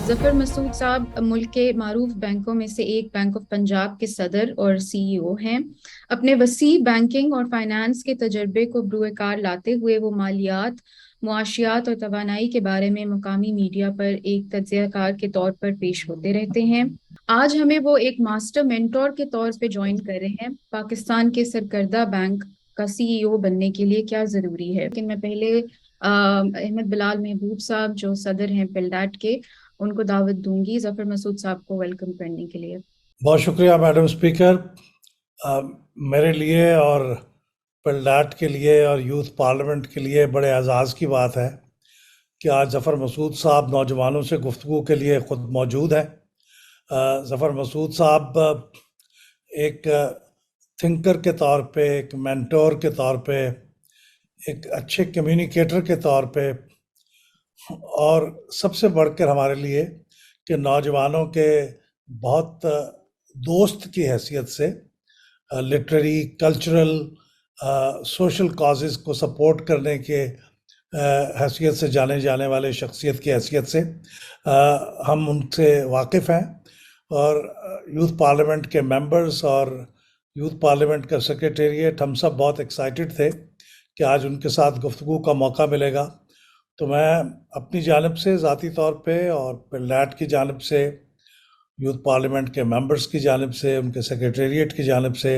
जफर मसूद साहब मुल्क के मारूफ बैंकों में से एक बैंक ऑफ पंजाब के सदर और सीईओ हैं। अपने वसी बैंकिंग और फाइनेंस के तजर्बे को बुरूकार लाते हुए वो मालियात, मुआशियात और तवानाई के बारे में मुकामी मीडिया पर एक तज्ज़ियाकार के तौर पर पेश होते रहते हैं। आज हमें वो एक मास्टर मेंटोर के तौर पे ज्वाइन कर रहे हैं। पाकिस्तान के सरकर्दा बैंक का सीईओ बनने के लिए क्या ज़रूरी है, लेकिन मैं पहले अहमद बिलाल महबूब साहब जो सदर हैं पिलडाट के, उनको दावत दूंगी जफर मसूद साहब को वेलकम करने के लिए। बहुत शुक्रिया मैडम स्पीकर। मेरे लिए और पिलडाट के लिए और यूथ पार्लियामेंट के लिए बड़े एजाज़ की बात है कि आज ज़फ़र मसूद साहब नौजवानों से गुफ्तगू के लिए ख़ुद मौजूद हैं। ज़फ़र मसूद साहब एक थिंकर के तौर पे, एक मेंटोर के तौर पे, एक अच्छे कम्युनिकेटर के तौर पे और सबसे बढ़कर हमारे लिए कि नौजवानों के बहुत दोस्त की हैसियत से लिटरेरी, कल्चरल, सोशल काजेज़ को सपोर्ट करने के हैसियत से जाने जाने वाले शख्सियत की हैसियत से हम उनसे वाकिफ़ हैं और यूथ पार्लियामेंट के मेंबर्स और यूथ पार्लियामेंट का सेक्रेटेरिएट हम सब बहुत एक्साइटेड थे कि आज उनके साथ गुफ्तगू का मौका मिलेगा। तो मैं अपनी जानिब से ज़ाती तौर पे और पिलडाट की जानिब से, यूथ पार्लियामेंट के मेंबर्स की जानिब से, उनके सेक्रेटेरिएट की जानिब से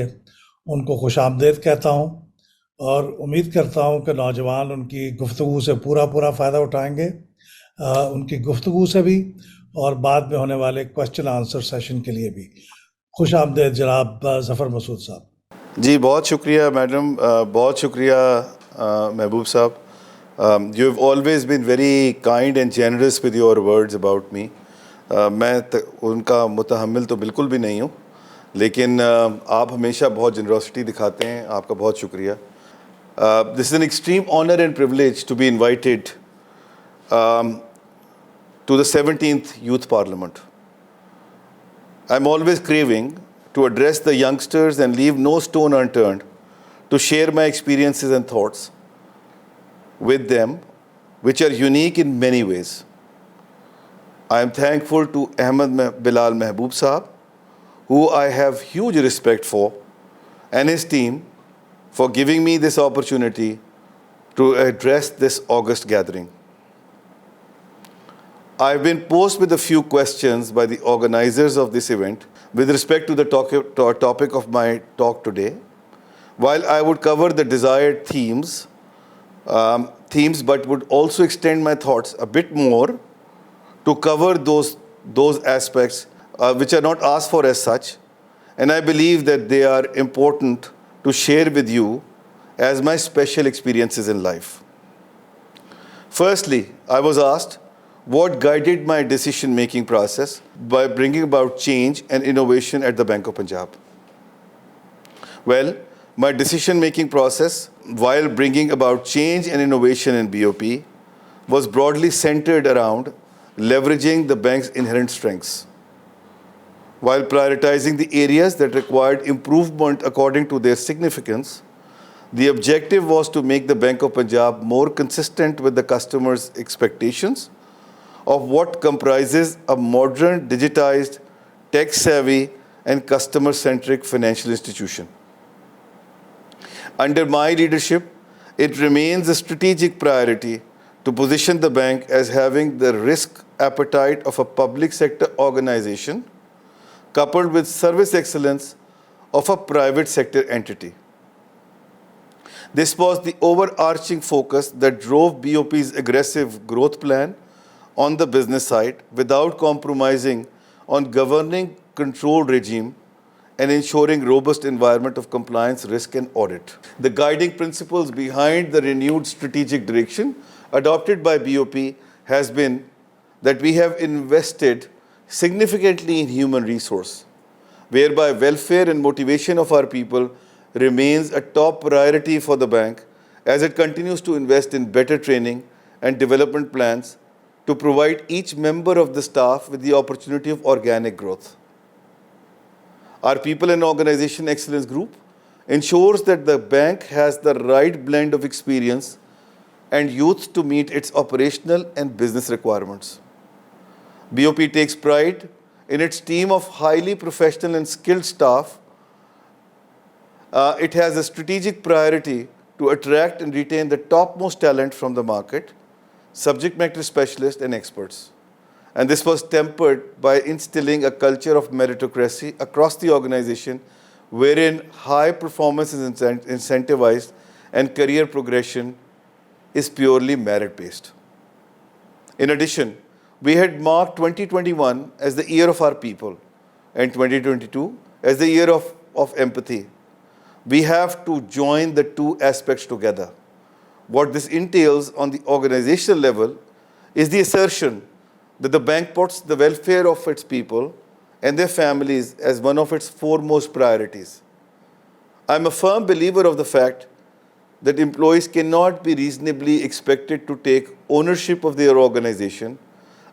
उनको खुशामदीद कहता हूँ और उम्मीद करता हूँ कि नौजवान उनकी गुफ्तगू से पूरा फ़ायदा उठाएंगे, उनकी गुफ्तगू से भी और बाद में होने वाले क्वेश्चन आंसर सेशन के लिए भी। खुशामदीद जनाब ज़फ़र मसूद साहब। जी बहुत शुक्रिया मैडम, बहुत शुक्रिया महबूब साहब। You have always been very kind and generous with your words about me. मैं उनका मुतहम्मिल तो बिल्कुल भी नहीं हूँ, लेकिन आप हमेशा बहुत जनरोसिटी दिखाते हैं, आपका बहुत शुक्रिया। This is an extreme honor and privilege to be invited to the 17th Youth Parliament. I'm always craving to address the youngsters and leave no stone unturned to share my experiences and thoughts with them, which are unique in many ways. I am thankful to Ahmed Bilal Mahboob Saab, who I have huge respect for, and his team for giving me this opportunity to address this august gathering. I've been posed with a few questions by the organizers of this event with respect to the topic of my talk today. While I would cover the desired themes, but would also extend my thoughts a bit more to cover those aspects which are not asked for as such, and I believe that they are important to share with you as my special experiences in life. Firstly, I was asked what guided my decision-making process by bringing about change and innovation at the Bank of Punjab. Well, my decision-making process while bringing about change and innovation in BOP was broadly centered around leveraging the bank's inherent strengths. While prioritizing the areas that required improvement according to their significance, the objective was to make the Bank of Punjab more consistent with the customer's expectations of what comprises a modern, digitized, tech-savvy, and customer-centric financial institution. Under my leadership, it remains a strategic priority to position the bank as having the risk appetite of a public sector organization coupled with service excellence of a private sector entity. This was the overarching focus that drove BOP's aggressive growth plan on the business side without compromising on governing control regime and ensuring robust environment of compliance, risk, and audit. The guiding principles behind the renewed strategic direction adopted by BOP has been that we have invested significantly in human resource, whereby welfare and motivation of our people remains a top priority for the bank as it continues to invest in better training and development plans to provide each member of the staff with the opportunity of organic growth. Our People and Organization Excellence Group ensures that the bank has the right blend of experience and youth to meet its operational and business requirements. BOP takes pride in its team of highly professional and skilled staff. It has a strategic priority to attract and retain the topmost talent from the market, subject matter specialists and experts. And this was tempered by instilling a culture of meritocracy across the organization, wherein high performance is incentivized and career progression is purely merit-based. In addition, we had marked 2021 as the year of our people and 2022 as the year of empathy. We have to join the two aspects together. What this entails on the organizational level is the assertion that the bank puts the welfare of its people and their families as one of its foremost priorities. I'm a firm believer of the fact that employees cannot be reasonably expected to take ownership of their organization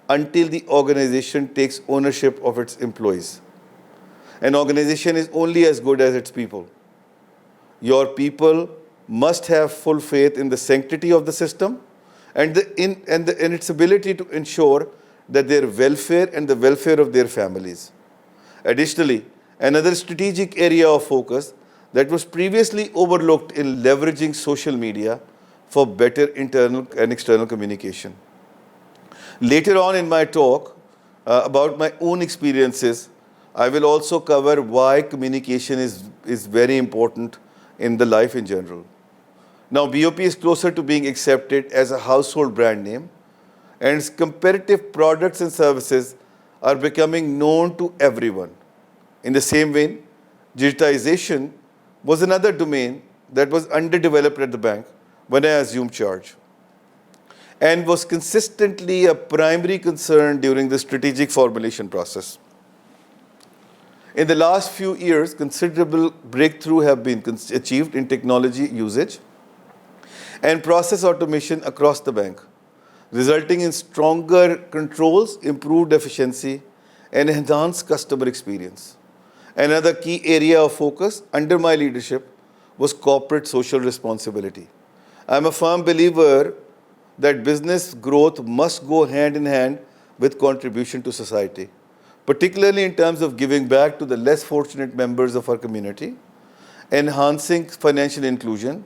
until the organization takes ownership of its employees. An organization is only as good as its people. Your people must have full faith in the sanctity of the system and in its ability to ensure that their welfare and the welfare of their families. Additionally, another strategic area of focus that was previously overlooked in leveraging social media for better internal and external communication. Later on in my talk about my own experiences, I will also cover why communication is very important in the life in general. Now, BOP is closer to being accepted as a household brand name, and its competitive products and services are becoming known to everyone. In the same vein, digitization was another domain that was underdeveloped at the bank when I assumed charge, and was consistently a primary concern during the strategic formulation process. In the last few years, considerable breakthrough have been achieved in technology usage and process automation across the bank, resulting in stronger controls, improved efficiency, and enhanced customer experience. Another key area of focus under my leadership was corporate social responsibility. I'm a firm believer that business growth must go hand in hand with contribution to society, particularly in terms of giving back to the less fortunate members of our community, enhancing financial inclusion,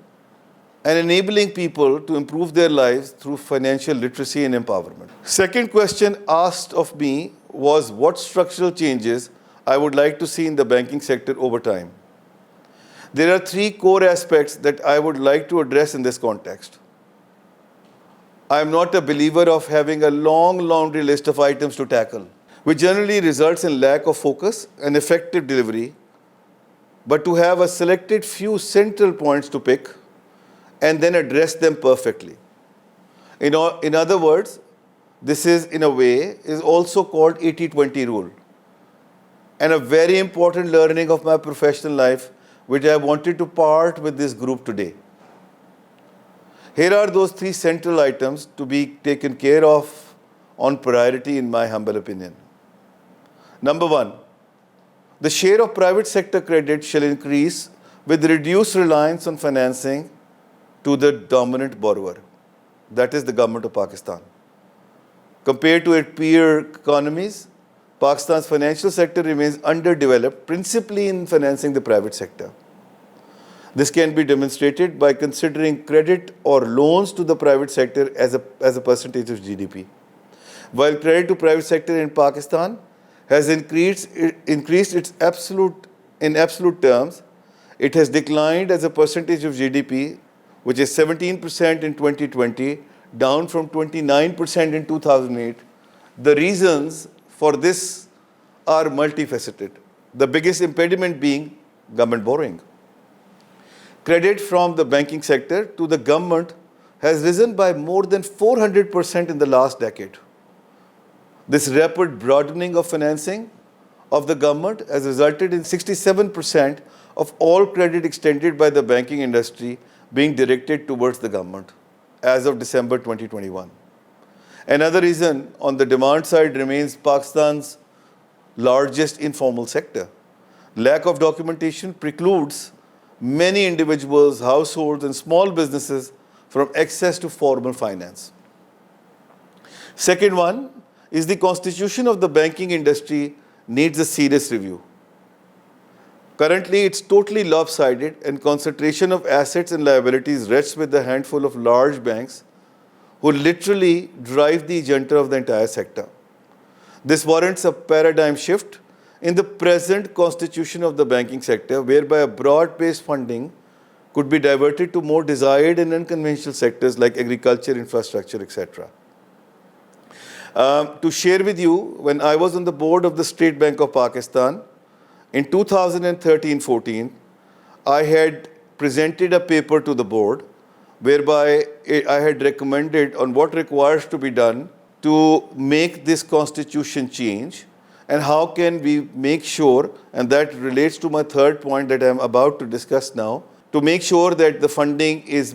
and enabling people to improve their lives through financial literacy and empowerment. Second question asked of me was what structural changes I would like to see in the banking sector over time. There are three core aspects that I would like to address in this context. I am not a believer of having a long laundry list of items to tackle, which generally results in lack of focus and effective delivery, but to have a selected few central points to pick and then address them perfectly. In other words, this is, in a way, is also called 80-20 rule, and a very important learning of my professional life, which I wanted to part with this group today. Here are those three central items to be taken care of on priority, in my humble opinion. Number one, the share of private sector credit shall increase with reduced reliance on financing to the dominant borrower, that is the government of Pakistan. Compared to its peer economies, Pakistan's financial sector remains underdeveloped, principally in financing the private sector. This can be demonstrated by considering credit or loans to the private sector as a percentage of GDP. While credit to private sector in Pakistan has increased its in absolute terms, it has declined as a percentage of GDP, which is 17% in 2020, down from 29% in 2008. The reasons for this are multifaceted, the biggest impediment being government borrowing. Credit from the banking sector to the government has risen by more than 400% in the last decade. This rapid broadening of financing of the government has resulted in 67% of all credit extended by the banking industry being directed towards the government as of December 2021. Another reason on the demand side remains Pakistan's largest informal sector. Lack of documentation precludes many individuals, households, and small businesses from access to formal finance. Second one is the constitution of the banking industry needs a serious review. Currently, it's totally lopsided and concentration of assets and liabilities rests with a handful of large banks who literally drive the agenda of the entire sector. This warrants a paradigm shift in the present constitution of the banking sector, whereby a broad-based funding could be diverted to more desired and unconventional sectors like agriculture, infrastructure, etc. To share with you, when I was on the board of the State Bank of Pakistan, in 2013-14, I had presented a paper to the board whereby I had recommended on what requires to be done to make this constitution change and how can we make sure, and that relates to my third point that I am about to discuss now, to make sure that the funding is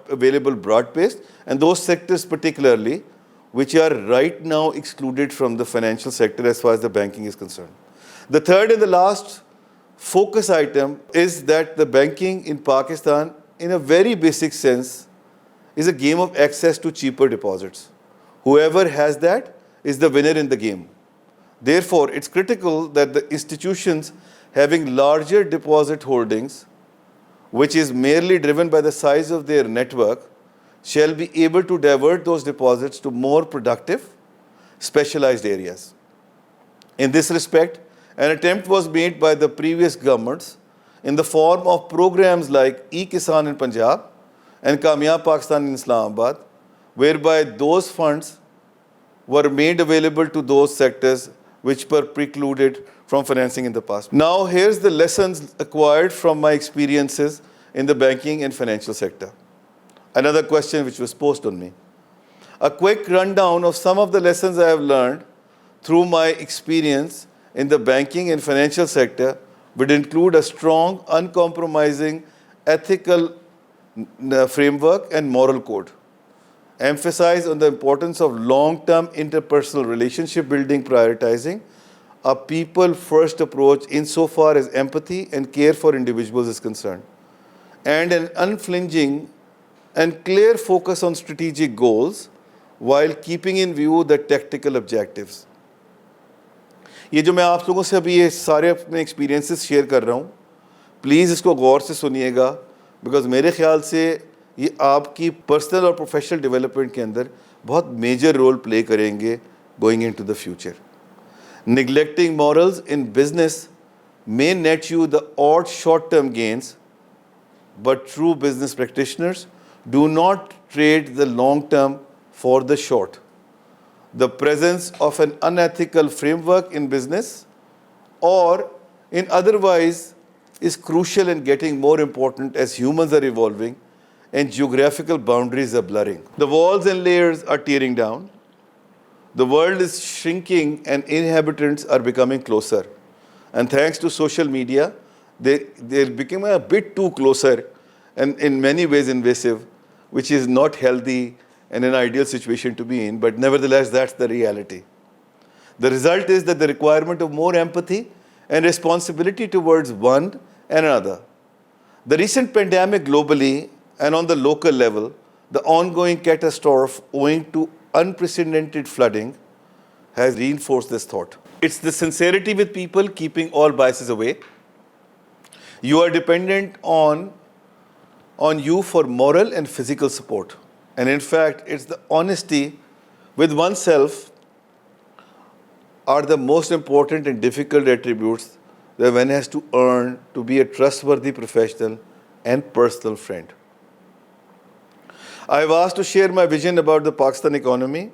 available broad-based, and those sectors particularly which are right now excluded from the financial sector as far as the banking is concerned. The third and the last focus item is that the banking in Pakistan, in a very basic sense, is a game of access to cheaper deposits. Whoever has that is the winner in the game. Therefore, it's critical that the institutions having larger deposit holdings, which is merely driven by the size of their network, shall be able to divert those deposits to more productive, specialized areas. In this respect, an attempt was made by the previous governments in the form of programs like E-Kisan in Punjab and Kamyab Pakistan in Islamabad, whereby those funds were made available to those sectors which were precluded from financing in the past. Now, here's the lessons acquired from my experiences in the banking and financial sector. Another question which was posed on me. A quick rundown of some of the lessons I have learned through my experience in the banking and financial sector would include a strong, uncompromising ethical framework and moral code. Emphasize on the importance of long-term interpersonal relationship building, prioritizing a people-first approach insofar as empathy and care for individuals is concerned, and an unflinching and clear focus on strategic goals while keeping in view the tactical objectives. ये जो मैं आप लोगों से अभी ये सारे अपने एक्सपीरियंसेस शेयर कर रहा हूँ, प्लीज़ इसको गौर से सुनिएगा, बिकॉज मेरे ख्याल से ये आपकी पर्सनल और प्रोफेशनल डेवलपमेंट के अंदर बहुत मेजर रोल प्ले करेंगे going into the future. Neglecting morals in business may net you the odd short-term gains, but true business practitioners do not trade the long-term for the short. The presence of an unethical framework in business or in otherwise is crucial and getting more important as humans are evolving and geographical boundaries are blurring. The walls and layers are tearing down. The world is shrinking and inhabitants are becoming closer. And thanks to social media, they're becoming a bit too closer and in many ways invasive, which is not healthy and an ideal situation to be in, but nevertheless, that's the reality. The result is that the requirement of more empathy and responsibility towards one and another. The recent pandemic globally and on the local level, the ongoing catastrophe owing to unprecedented flooding has reinforced this thought. It's the sincerity with people keeping all biases away. You are dependent on you for moral and physical support. And in fact, it's the honesty with oneself are the most important and difficult attributes that one has to earn to be a trustworthy professional and personal friend. I was asked to share my vision about the Pakistan economy.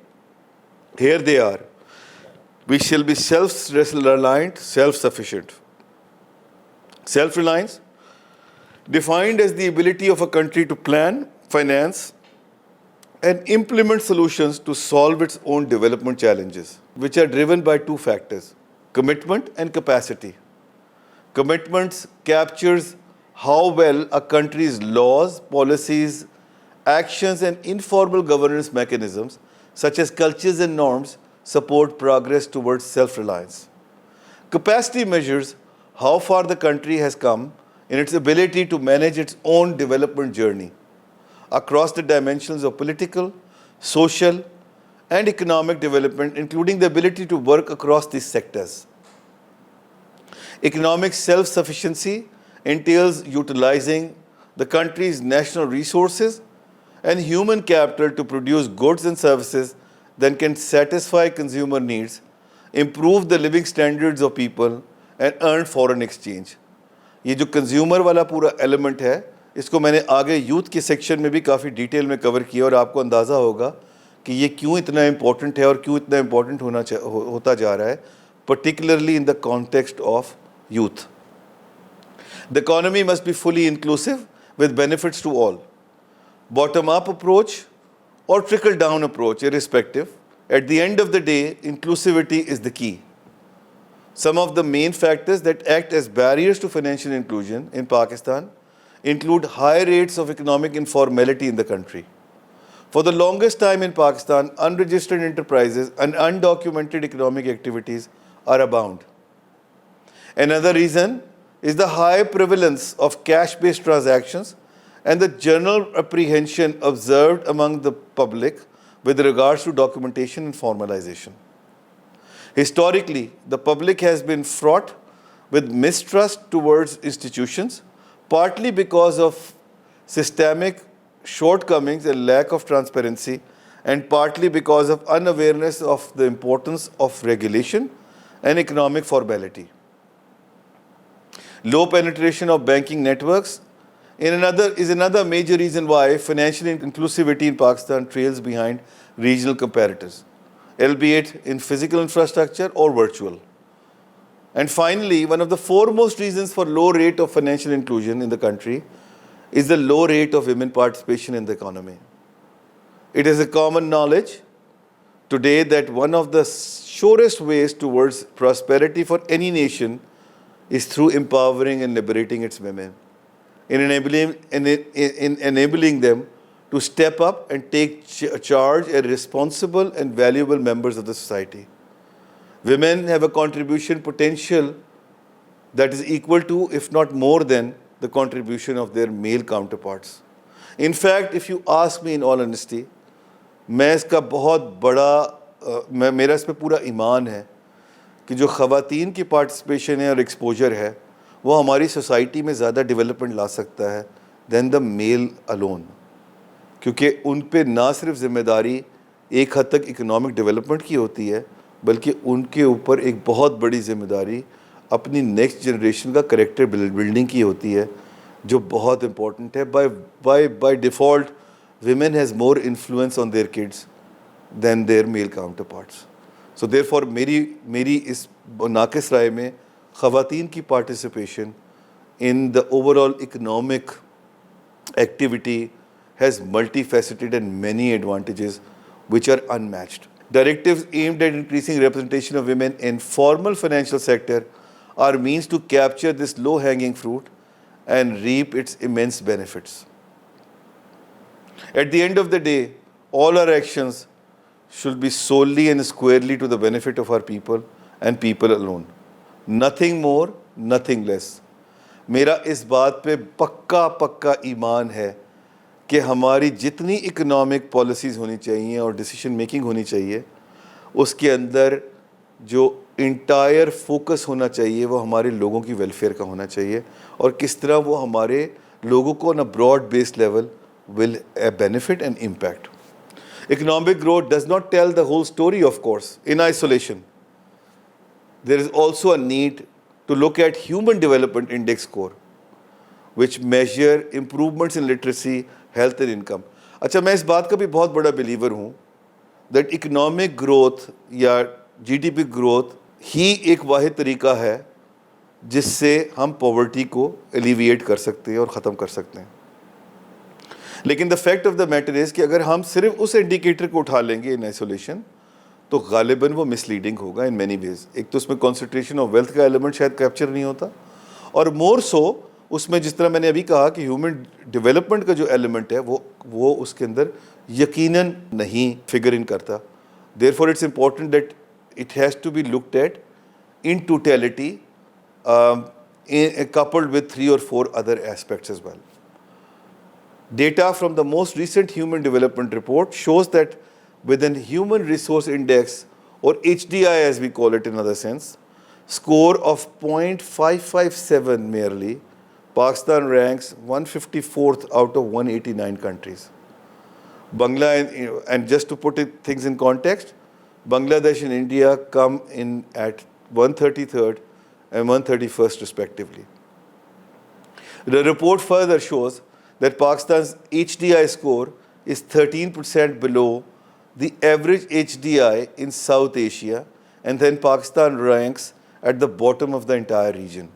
Here they are. We shall be self-reliant, self-sufficient. Self-reliance, defined as the ability of a country to plan, finance, and implement solutions to solve its own development challenges, which are driven by two factors, commitment and capacity. Commitments captures how well a country's laws, policies, actions, and informal governance mechanisms, such as cultures and norms, support progress towards self-reliance. Capacity measures how far the country has come in its ability to manage its own development journey across the dimensions of political, social, and economic development, including the ability to work across these sectors. Economic self-sufficiency entails utilizing the country's national resources and human capital to produce goods and services that can satisfy consumer needs, improve the living standards of people, and earn foreign exchange. یہ جو consumer والا پورا element ہے اس کو میں نے آگے youth کے سیکشن میں بھی کافی ڈیٹیل میں کور کیا اور آپ کو اندازہ ہوگا کہ یہ کیوں اتنا امپورٹنٹ ہے اور کیوں اتنا امپورٹنٹ ہوتا جا رہا ہے particularly in the context of youth. The economy must be fully inclusive with benefits to all. Bottom-up approach or trickle-down approach, irrespective, at the end of the day, inclusivity is the key. Some of the main factors that act as barriers to financial inclusion in Pakistan include high rates of economic informality in the country. For the longest time in Pakistan, unregistered enterprises and undocumented economic activities are abound. Another reason is the high prevalence of cash-based transactions and the general apprehension observed among the public with regards to documentation and formalization. Historically, the public has been fraught with mistrust towards institutions, partly because of systemic shortcomings and lack of transparency, and partly because of unawareness of the importance of regulation and economic formality. Low penetration of banking networks is another major reason why financial inclusivity in Pakistan trails behind regional comparators, albeit in physical infrastructure or virtual. And finally, one of the foremost reasons for low rate of financial inclusion in the country is the low rate of women participation in the economy. It is a common knowledge today that one of the surest ways towards prosperity for any nation is through empowering and liberating its women, in enabling them to step up and take charge as responsible and valuable members of the society. Women have a contribution potential that is equal to, if not more than, the contribution of their male counterparts. In fact, if you ask me in all honesty, میں اس کا بہت بڑا میرا اس پہ پورا ایمان ہے کہ جو خواتین کی پارٹیسپیشن ہے اور ایکسپوجر ہے وہ ہماری سوسائٹی میں زیادہ ڈیولپمنٹ لا سکتا ہے دین دا میل الون، کیونکہ ان پہ نہ صرف ذمہ داری ایک حد تک اکنامک ڈیولپمنٹ کی ہوتی ہے بلکہ ان کے اوپر ایک بہت بڑی ذمہ داری اپنی نیکسٹ جنریشن کا کریکٹر بلڈنگ کی ہوتی ہے، جو بہت امپورٹنٹ ہے. By default women has more influence on their kids than their male counterparts. So therefore میری اس ناقص رائے میں خواتین کی participation in the overall economic activity has multifaceted and many advantages which are unmatched. Directives aimed at increasing representation of women in formal financial sector are means to capture this low-hanging fruit and reap its immense benefits. At the end of the day, all our actions should be solely and squarely to the benefit of our people and people alone. Nothing more, nothing less. میرا اس بات پہ پکا ایمان ہے کہ ہماری جتنی economic policies ہونی چاہیے اور ڈیسیشن میکنگ ہونی چاہیے اس کے اندر جو انٹائر فوکس ہونا چاہیے وہ ہمارے لوگوں کی ویلفیئر کا ہونا چاہیے اور کس طرح وہ ہمارے لوگوں کو on a broad based level will benefit and impact. Economic growth does not tell the whole story, of course, in isolation. There is also a need to look at Human Development Index score, which measure improvements in literacy, health and income. اچھا میں اس بات کا بھی بہت بڑا believer ہوں that economic growth یا GDP growth ہی ایک واحد طریقہ ہے جس سے ہم پاورٹی کو ایلیویٹ کر سکتے ہیں اور ختم کر سکتے ہیں. لیکن the fact of the matter is کہ اگر ہم صرف اس انڈیکیٹر کو اٹھا لیں گے ان آئسولیشن تو غالباً وہ مس لیڈنگ ہوگا ان مینی ویز. ایک تو اس میں کنسنٹریشن آف ویلتھ کا ایلیمنٹ شاید کیپچر نہیں ہوتا اور مور سو اس میں جس طرح میں نے ابھی کہا کہ ہیومن ڈیولپمنٹ کا جو ایلیمنٹ ہے وہ اس کے اندر یقیناً نہیں فگر ان کرتا. There for it's important that it has to be looked at in totality coupled with 3 or 4 other aspects as well. Data from the most recent Human Development Report shows that with an Human Resource Index, or HDI as we call it in other sense, score of 0.557 merely, Pakistan ranks 154th out of 189 countries. And just to put things in context, Bangladesh and India come in at 133rd and 131st respectively. The report further shows that Pakistan's HDI score is 13% below the average HDI in South Asia, and then Pakistan ranks at the bottom of the entire region.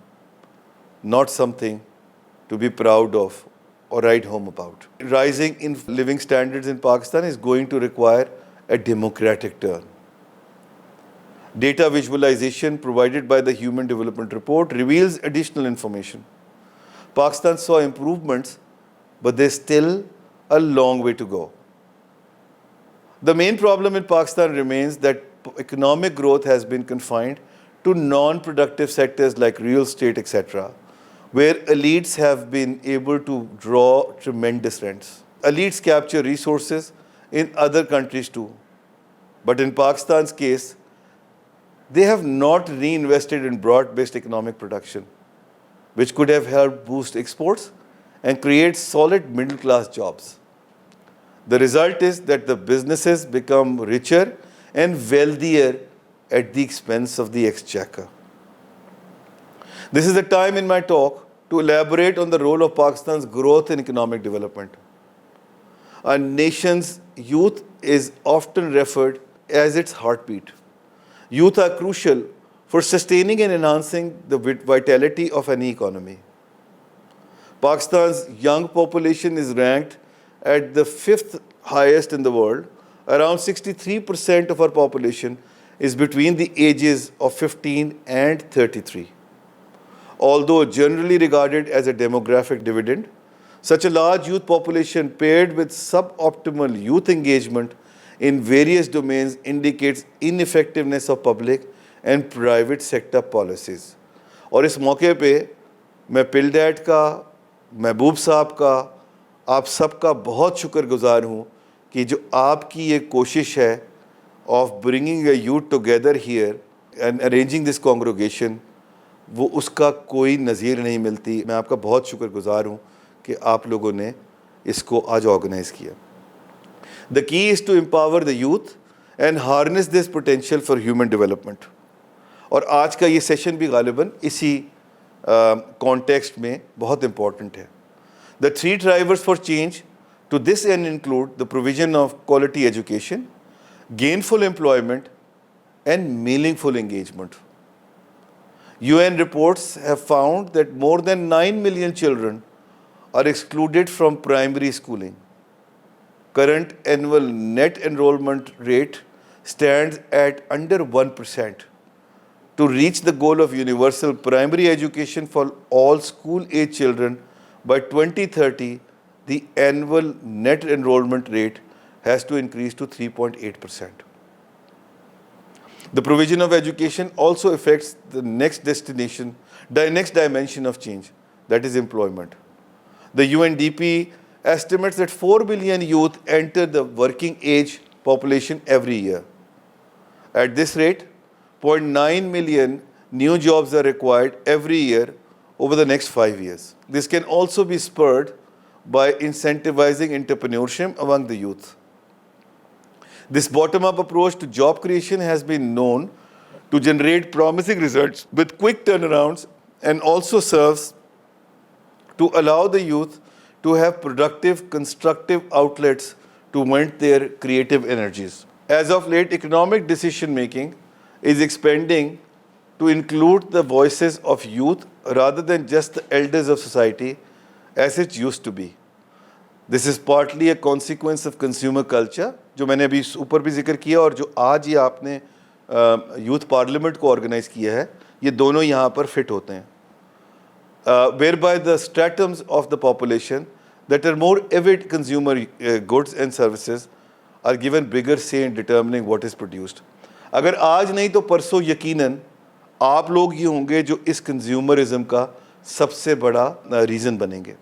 Not something to be proud of or write home about. Rising in living standards in Pakistan is going to require a democratic turn. Data visualization provided by the Human Development Report reveals additional information. Pakistan saw improvements, but there's still a long way to go. The main problem in Pakistan remains that economic growth has been confined to non-productive sectors like real estate, etc., where elites have been able to draw tremendous rents. Elites capture resources in other countries too. But in Pakistan's case, they have not reinvested in broad-based economic production, which could have helped boost exports and create solid middle-class jobs. The result is that the businesses become richer and wealthier at the expense of the exchequer. This is the time in my talk to elaborate on the role of Pakistan's growth in economic development. Our nation's youth is often referred as its heartbeat. Youth are crucial for sustaining and enhancing the vitality of any economy. Pakistan's young population is ranked at the 5th highest in the world. Around 63% of our population is between the ages of 15 and 33. Although generally regarded as a demographic dividend, such a large youth population paired with suboptimal youth engagement in various domains indicates ineffectiveness of public and private sector policies. और इस मौके पे मैं पिलडैट का, महबूब साहब का, आप सबका बहुत शुक्रगुजार हूँ कि जो आपकी ये कोशिश है of bringing a youth together here and arranging this congregation, वो उसका कोई नज़ीर नहीं मिलती. मैं आपका बहुत शुक्रगुजार हूँ कि आप लोगों ने इसको आज ऑर्गेनाइज किया. The key is to empower the youth and harness this potential for human development. और आज का ये सेशन भी गालिबन इसी कॉन्टेक्स्ट में बहुत इम्पॉर्टेंट है. The three drivers for change to this end include the provision of quality education, gainful employment, and meaningful engagement. UN reports have found that more than 9 million children are excluded from primary schooling. Current annual net enrollment rate stands at under 1%. To reach the goal of universal primary education for all school-age children by 2030, the annual net enrollment rate has to increase to 3.8%. The provision of education also affects the next dimension of change, that is employment. The UNDP estimates that 4 billion youth enter the working age population every year. At this rate, 0.9 million new jobs are required every year over the next 5 years. This can also be spurred by incentivizing entrepreneurship among the youth. This bottom-up approach to job creation has been known to generate promising results with quick turnarounds and also serves to allow the youth to have productive, constructive outlets to vent their creative energies. As of late, economic decision-making is expanding to include the voices of youth rather than just the elders of society as it used to be. This is partly a consequence of consumer culture, जो मैंने अभी ऊपर भी जिक्र किया और जो आज ही आपने यूथ पार्लियामेंट को ऑर्गेनाइज किया है, ये दोनों यहाँ पर फिट होते हैं. Whereby the stratums of the population that are more avid consumer goods and services are given bigger say in determining what is produced. अगर आज नहीं तो परसों यकीनन आप लोग ही होंगे जो इस कंज्यूमरिज्म का सबसे बड़ा रीज़न बनेंगे.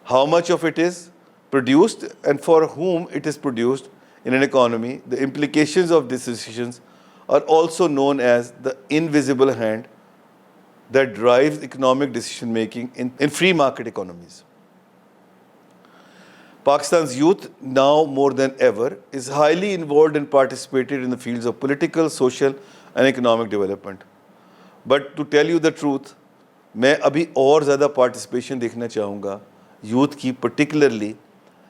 How much of it is produced and for whom it is produced in an economy, the implications of decisions are also known as the invisible hand that drives economic decision making in free market economies. Pakistan's youth, now more than ever, is highly involved and participated in the fields of political, social, and economic development. But to tell you the truth, मैं अभी और ज़्यादा participation देखना चाहूँगा youth की, particularly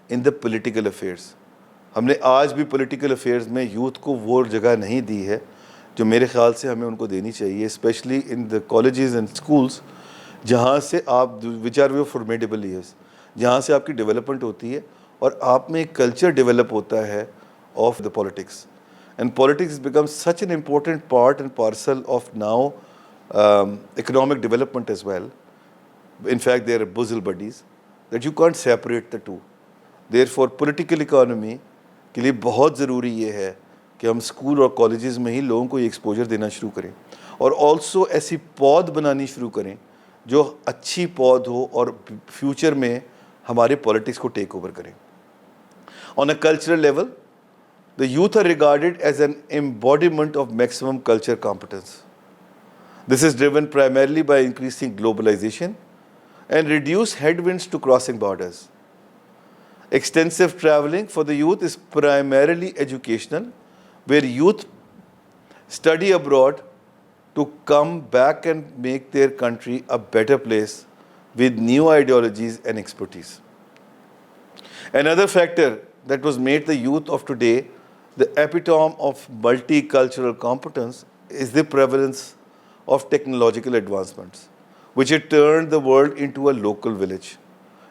in the political affairs. हमने आज भी political affairs में youth को वो जगह नहीं दी है जो मेरे ख्याल से हमें उनको देनी चाहिए, especially in the colleges and schools, जहाँ से आप which are your formidable years, जहाँ से आपकी डेवलपमेंट होती है और आप में एक कल्चर डेवलप होता है of the politics and politics become such an important part and parcel of now economic development as well. In fact, they are bosom buddies that you can't separate the two. Therefore, political economy के लिए बहुत ज़रूरी ये है कि हम school और colleges में ही लोगों को ये एक्सपोजर देना शुरू करें और ऑल्सो ऐसी पौध बनानी शुरू करें जो अच्छी पौध हो और फ्यूचर में हमारे पॉलिटिक्स को टेक ओवर करें. On a cultural level, the youth are regarded as an embodiment of maximum culture competence. This is driven primarily by increasing globalization and reduced headwinds to crossing borders. Extensive traveling for the youth is primarily educational, where youth study abroad to come back and make their country a better place with new ideologies and expertise. Another factor that was made the youth of today the epitome of multicultural competence is the prevalence of technological advancements, which had turned the world into a local village,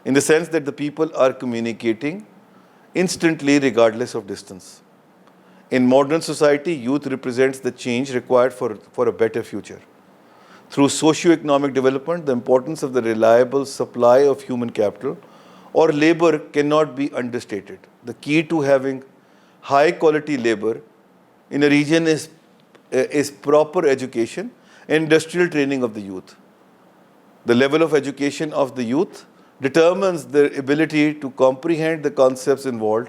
in the sense that the people are communicating instantly regardless of distance. In modern society, youth represents the change required for a better future. Through socio-economic development, the importance of the reliable supply of human capital or labor cannot be understated. The key to having high quality labor in a region is proper education and industrial training of the youth. The level of education of the youth determines their ability to comprehend the concepts involved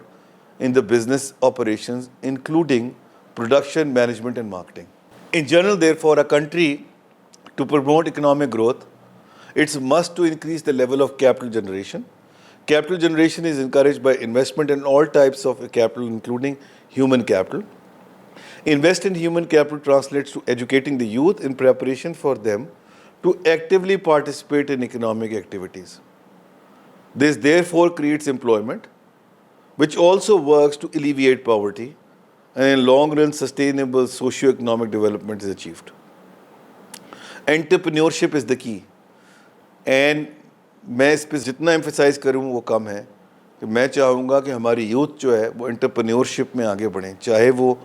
in the business operations, including production, management, and marketing. In general, therefore, a country to promote economic growth, it's must to increase the level of capital generation. Capital generation is encouraged by investment in all types of capital, including human capital. Invest in human capital translates to educating the youth in preparation for them to actively participate in economic activities. This therefore creates employment, which also works to alleviate poverty, and in long run sustainable socio-economic development is achieved. Entrepreneurship is the key, and मैं इस पर जितना emphasise करूँ वो कम है कि मैं चाहूँगा कि हमारी यूथ जो है वो एंटरप्रेन्योरशिप में आगे बढ़ें, चाहे वो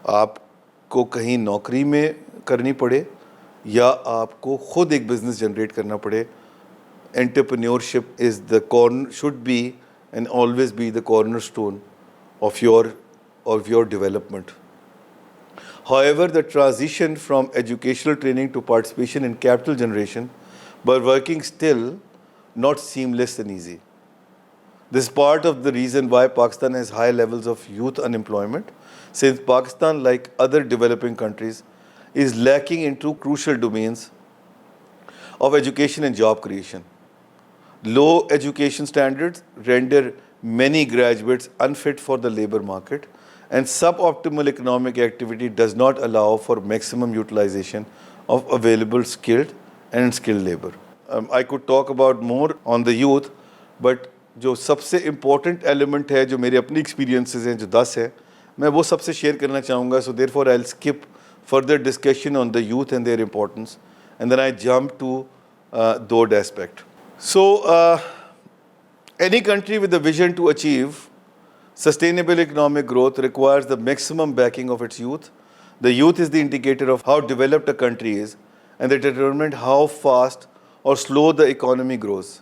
आपको कहीं नौकरी में करनी पड़े या आपको खुद एक बिज़नेस जनरेट करना पड़े. Entrepreneurship is should be and always be the cornerstone of your development. However, the transition from educational training to participation in capital generation by working still not seamless and easy. This is part of the reason why Pakistan has high levels of youth unemployment, since Pakistan, like other developing countries, is lacking in two crucial domains of education and job creation. Low education standards render many graduates unfit for the labor market, and suboptimal economic activity does not allow for maximum utilization of available skilled and unskilled labor. I could talk about more on the youth, but जो सबसे important element है जो मेरे अपनी experiences हैं जो 10 है मैं वो सबसे share करना चाहूँगा. So therefore I'll skip further discussion on the youth and their importance, and then I jump to third aspect. So any country with a vision to achieve sustainable economic growth requires the maximum backing of its youth. The youth is the indicator of how developed a country is, and they determine how fast or slow the economy grows.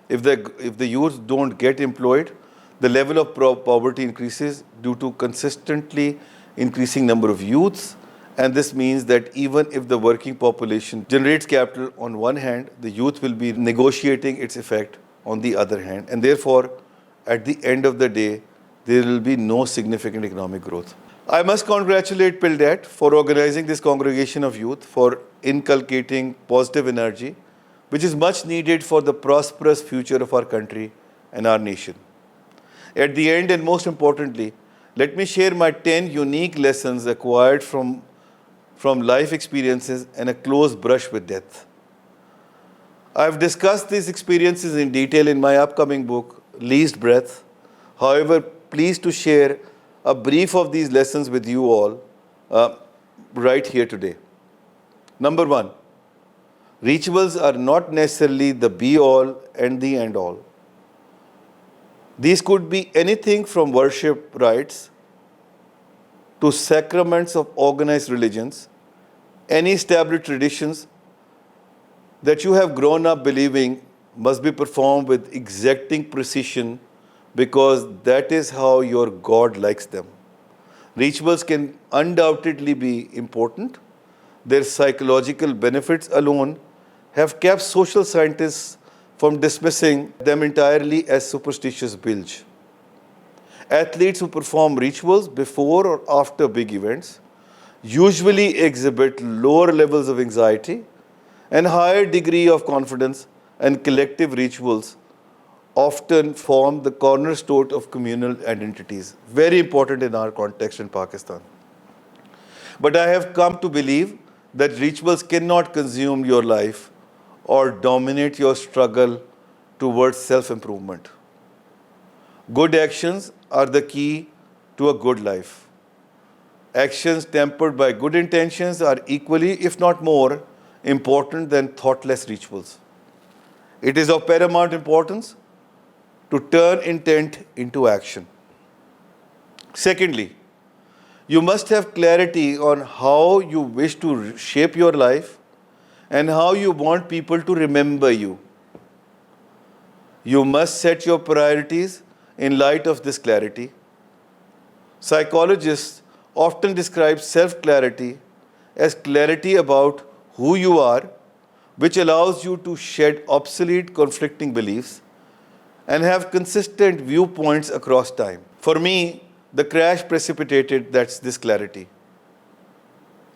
If the youth don't get employed, the level of poverty increases due to consistently increasing number of youths, and this means that even if the working population generates capital on one hand, the youth will be negotiating its effect on the other hand, and therefore at the end of the day there will be no significant economic growth. I must congratulate Pildat for organizing this congregation of youth, for inculcating positive energy, which is much needed for the prosperous future of our country and our nation. At the end, and most importantly, let me share my 10 unique lessons acquired from life experiences and a close brush with death. I've discussed these experiences in detail in my upcoming book, Least Breath. However, pleased to share a brief of these lessons with you all right here today. Number one, rituals are not necessarily the be-all and the end-all. These could be anything from worship rites to sacraments of organized religions, any established traditions that you have grown up believing must be performed with exacting precision because that is how your God likes them. Rituals can undoubtedly be important. Their psychological benefits alone have kept social scientists from dismissing them entirely as superstitious bilge. Athletes who perform rituals before or after big events usually exhibit lower levels of anxiety and higher degree of confidence, and collective rituals often form the cornerstone of communal identities. Very important in our context in Pakistan. But I have come to believe that rituals cannot consume your life or dominate your struggle towards self-improvement. Good actions are the key to a good life. Actions tempered by good intentions are equally, if not more, important than thoughtless rituals. It is of paramount importance to turn intent into action. Secondly, you must have clarity on how you wish to shape your life and how you want people to remember you. You must set your priorities in light of this clarity. Psychologists often describe self-clarity as clarity about who you are, which allows you to shed obsolete conflicting beliefs and have consistent viewpoints across time. For me, the crash precipitated this clarity.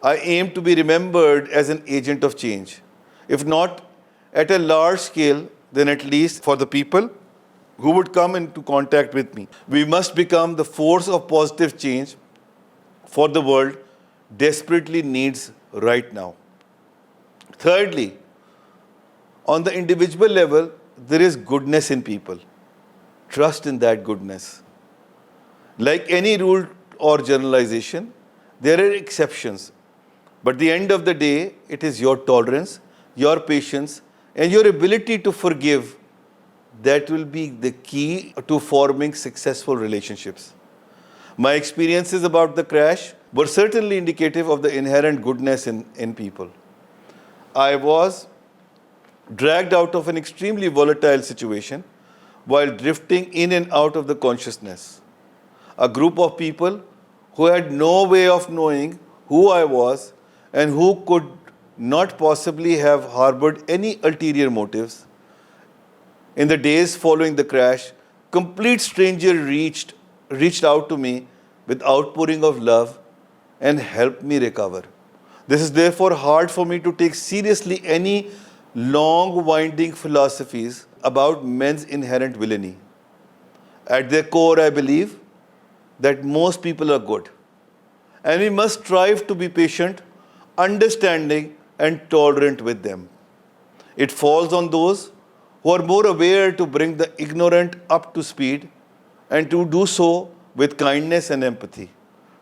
I aim to be remembered as an agent of change, if not at a large scale, then at least for the people who would come into contact with me. We must become the force of positive change for the world desperately needs right now. Thirdly, on the individual level, there is goodness in people. Trust in that goodness. Like any rule or generalization, there are exceptions. But at the end of the day, it is your tolerance, your patience, and your ability to forgive that will be the key to forming successful relationships. My experiences about the crash were certainly indicative of the inherent goodness in people. I was dragged out of an extremely volatile situation while drifting in and out of the consciousness. A group of people who had no way of knowing who I was and who could not possibly have harbored any ulterior motives. In the days following the crash, complete stranger reached out to me with outpouring of love and helped me recover. This is therefore hard for me to take seriously any long-winding philosophies about men's inherent villainy. At their core, I believe that most people are good, and we must strive to be patient, understanding, and tolerant with them. It falls on those who are more aware to bring the ignorant up to speed and to do so with kindness and empathy,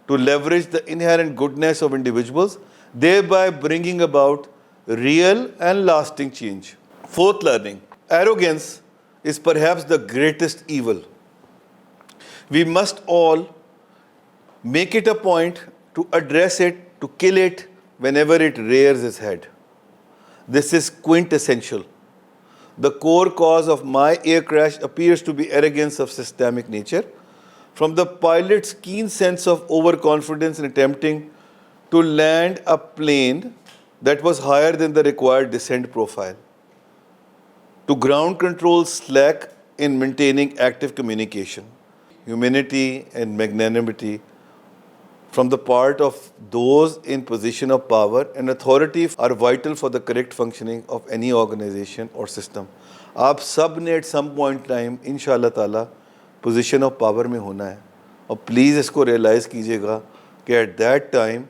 to leverage the inherent goodness of individuals, thereby bringing about real and lasting change. Fourth learning, arrogance is perhaps the greatest evil. We must all make it a point to address it, to kill it whenever it rears its head. This is quintessential. The core cause of my air crash appears to be arrogance of systemic nature, from the pilot's keen sense of overconfidence in attempting to land a plane that was higher than the required descent profile, to ground control slack in maintaining active communication. humanity, and magnanimity from the part of those in position of power and authority are vital for the correct functioning of any organization or system. आप सब ने at some point in time इंशाल्लाह ताला position of power में होना है और please इसको realize कीजिएगा कि at that time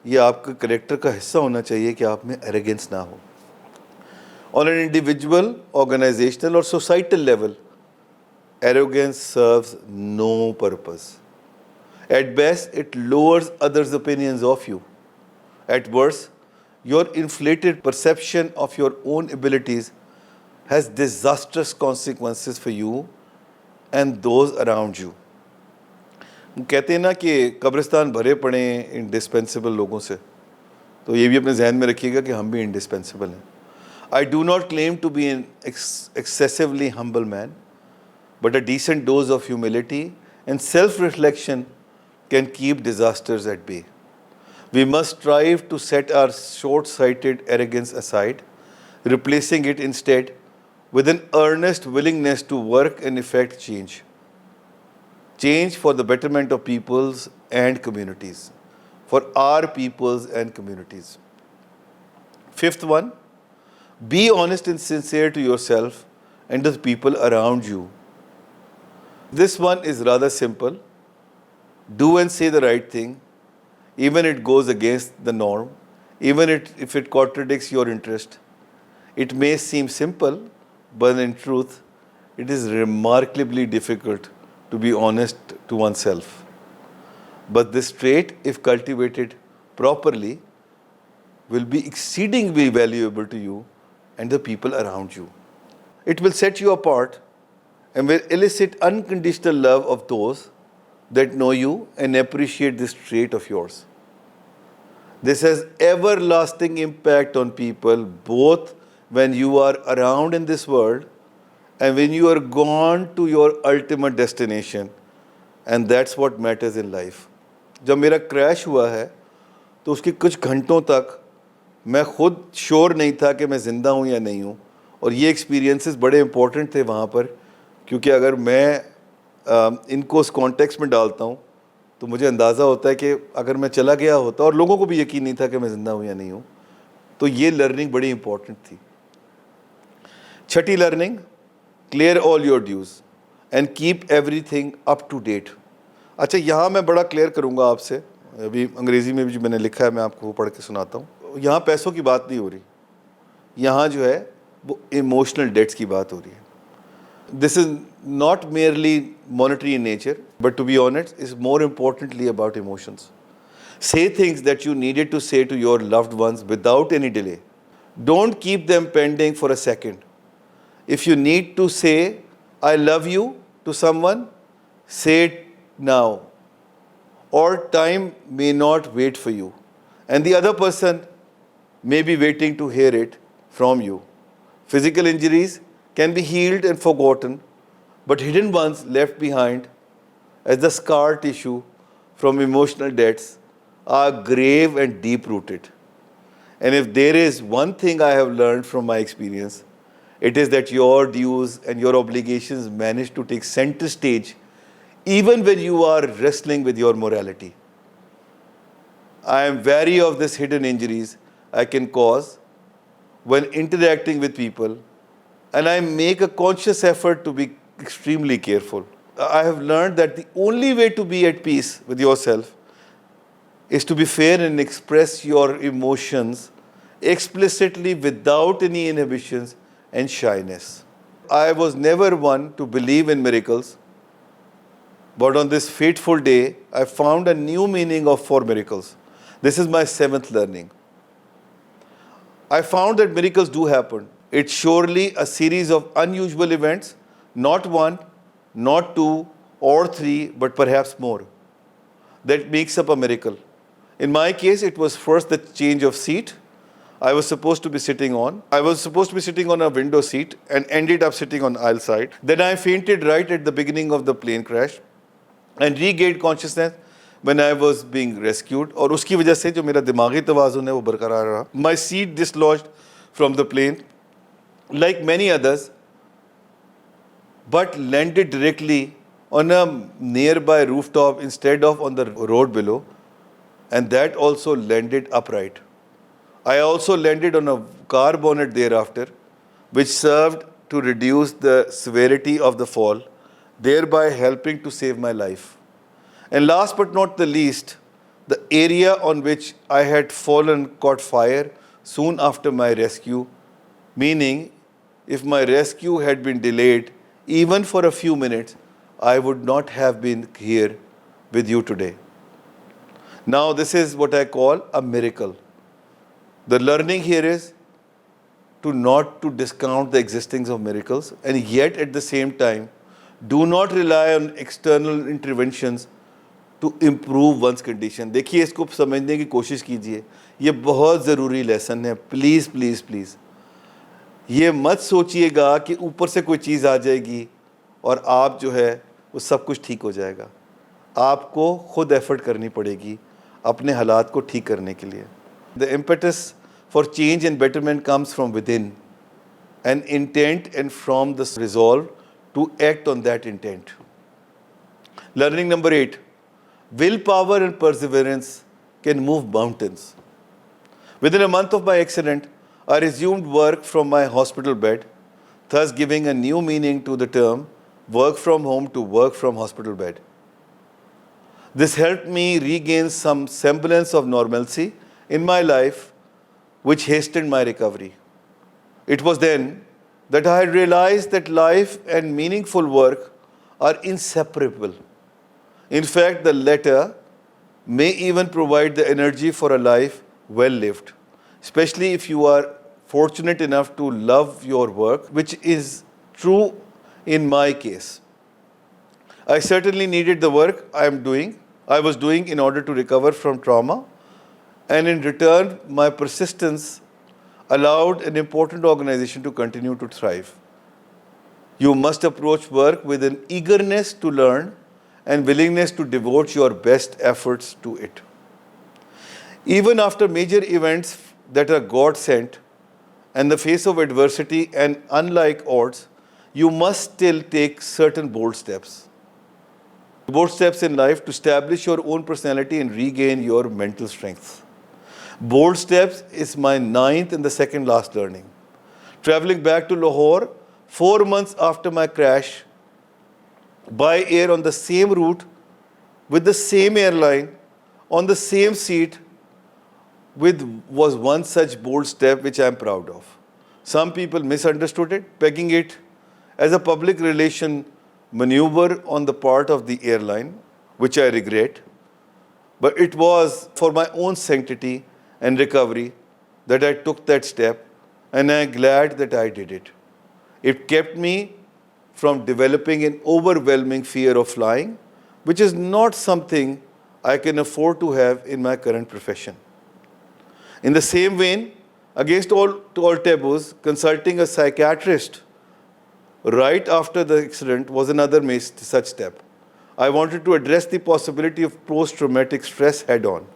ये आपके character का हिस्सा होना चाहिए कि आप में arrogance ना हो. On an individual, organizational or societal level, arrogance serves no purpose. At best, it lowers others' opinions of you. At worst, your inflated perception of your own abilities has disastrous consequences for you and those around you. कहते हैं ना कि कब्रिस्तान भरे पड़े हैं indispensable लोगों से, तो ये भी अपने जहन में रखिएगा कि हम भी इंडिस्पेंसिबल हैं. I do not claim to be an excessively humble man, but a decent dose of humility and self-reflection can keep disasters at bay. We must strive to set our short-sighted arrogance aside, replacing it instead with an earnest willingness to work and effect change. Change for the betterment of peoples and communities, for our peoples and communities. Fifth one, be honest and sincere to yourself and to the people around you. This one is rather simple. Do and say the right thing, even if it goes against the norm, even if it contradicts your interest. It may seem simple, but in truth, it is remarkably difficult to be honest to oneself. But this trait, if cultivated properly, will be exceedingly valuable to you and the people around you. It will set you apart and will elicit unconditional love of those that know you and appreciate this trait of yours. This has everlasting impact on people, both when you are around in this world and when you are gone to your ultimate destination. And that's what matters in life. जब मेरा crash हुआ है तो उसके कुछ घंटों तक मैं खुद श्योर नहीं था कि मैं ज़िंदा हूँ या नहीं हूँ, और ये एक्सपीरियंसेस बड़े इंपॉर्टेंट थे वहाँ पर, क्योंकि अगर मैं इनको उस कॉन्टेक्स्ट में डालता हूँ तो मुझे अंदाज़ा होता है कि अगर मैं चला गया होता और लोगों को भी यकीन नहीं था कि मैं ज़िंदा हूँ या नहीं हूँ, तो ये लर्निंग बड़ी इंपॉर्टेंट थी. छठी learning, clear all your dues and keep everything up to date. अच्छा, यहाँ मैं बड़ा क्लियर करूँगा आपसे, अभी अंग्रेज़ी में भी जो मैंने लिखा है मैं आपको वो पढ़ के सुनाता हूँ. यहाँ पैसों की बात नहीं हो रही, यहाँ जो है वो इमोशनल डेट्स की बात हो रही है. This is not merely monetary in nature, but to be honest, is more importantly about emotions. Say things that you needed to say to your loved ones without any delay. Don't keep them pending for a second. If you need to say, I love you to someone, say it now. Or time may not wait for you, and the other person may be waiting to hear it from you. Physical injuries can be healed and forgotten, but hidden ones left behind as the scar tissue from emotional debts are grave and deep-rooted. And if there is one thing I have learned from my experience, it is that your dues and your obligations manage to take center stage even when you are wrestling with your morality. I am wary of these hidden injuries I can cause when interacting with people, and I make a conscious effort to be extremely careful. I have learned that the only way to be at peace with yourself is to be fair and express your emotions explicitly without any inhibitions and shyness. I was never one to believe in miracles, but on this fateful day, I found a new meaning for miracles. This is my seventh learning. I found that miracles do happen. It's surely a series of unusual events, not one, not two, or three, but perhaps more, that makes up a miracle. In my case, it was first the change of seat I was supposed to be sitting on. I was supposed to be sitting on a window seat and ended up sitting on aisle side. Then I fainted right at the beginning of the plane crash and regained consciousness when I was being rescued. और उसकी वजह से जो मेरा दिमागी तवाज़ुन है वो बरकरार रहा. My seat dislodged from the plane, like many others, but landed directly on a nearby rooftop instead of on the road below, and that also landed upright. I also landed on a car bonnet thereafter, which served to reduce the severity of the fall, thereby helping to save my life. And last but not the least, the area on which I had fallen caught fire soon after my rescue, meaning if my rescue had been delayed even for a few minutes, I would not have been here with you today. Now, this is what I call a miracle. The learning here is to not to discount the existence of miracles, and yet at the same time, do not rely on external interventions to improve one's condition. देखिए इसको समझने की कोशिश कीजिए, ये बहुत ज़रूरी lesson है. प्लीज़ प्लीज़ प्लीज़ ये मत सोचिएगा कि ऊपर से कोई चीज़ आ जाएगी और आप जो है वो सब कुछ ठीक हो जाएगा. आपको खुद एफर्ट करनी पड़ेगी अपने हालात को ठीक करने के लिए. The impetus for change and betterment comes from within, an intent and from the resolve to act on that intent. Learning number 8, willpower and perseverance can move mountains. Within a month of my accident, I resumed work from my hospital bed, thus giving a new meaning to the term work from home to work from hospital bed. This helped me regain some semblance of normalcy in my life, which hastened my recovery. It was then that I had realized that life and meaningful work are inseparable. In fact, the latter may even provide the energy for a life well lived, especially if you are fortunate enough to love your work, which is true in my case. I certainly needed the work I was doing in order to recover from trauma, and in return, my persistence allowed an important organization to continue to thrive. You must approach work with an eagerness to learn and willingness to devote your best efforts to it. Even after major events that are God sent, and the face of adversity and unlike odds, you must still take certain bold steps. Bold steps in life to establish your own personality and regain your mental strength. Bold steps is my 9th and the second last learning. Traveling back to Lahore 4 months after my crash by air on the same route with the same airline on the same seat was one such bold step which I am proud of. Some people misunderstood it, pegging it as a public relation maneuver on the part of the airline, which I regret. But it was for my own sanctity and recovery that I took that step, and I am glad that I did it. It kept me from developing an overwhelming fear of flying, which is not something I can afford to have in my current profession. In the same vein, against all taboos, consulting a psychiatrist right after the accident was another such step. I wanted to address the possibility of post-traumatic stress head-on.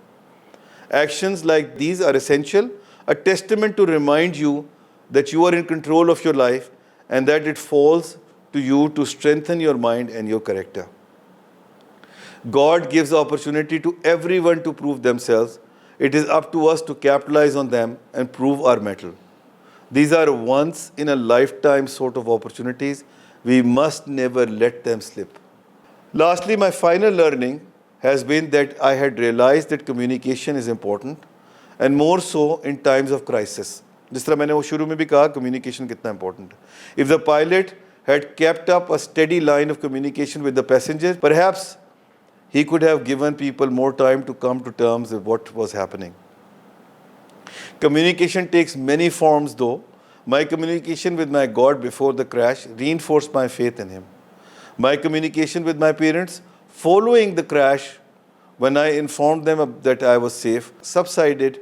Actions like these are essential, a testament to remind you that you are in control of your life and that it falls to you to strengthen your mind and your character. God gives opportunity to everyone to prove themselves. It is up to us to capitalize on them and prove our mettle. These are once in a lifetime sort of opportunities. We must never let them slip. Lastly, my final learning has been that I had realized that communication is important, and more so in times of crisis. जिस तरह मैंने वो शुरू में भी कहा, communication कितना important है. If the pilot had kept up a steady line of communication with the passengers, perhaps he could have given people more time to come to terms with what was happening. Communication takes many forms though. My communication with my God before the crash reinforced my faith in Him. My communication with my parents following the crash, when I informed them that I was safe, subsided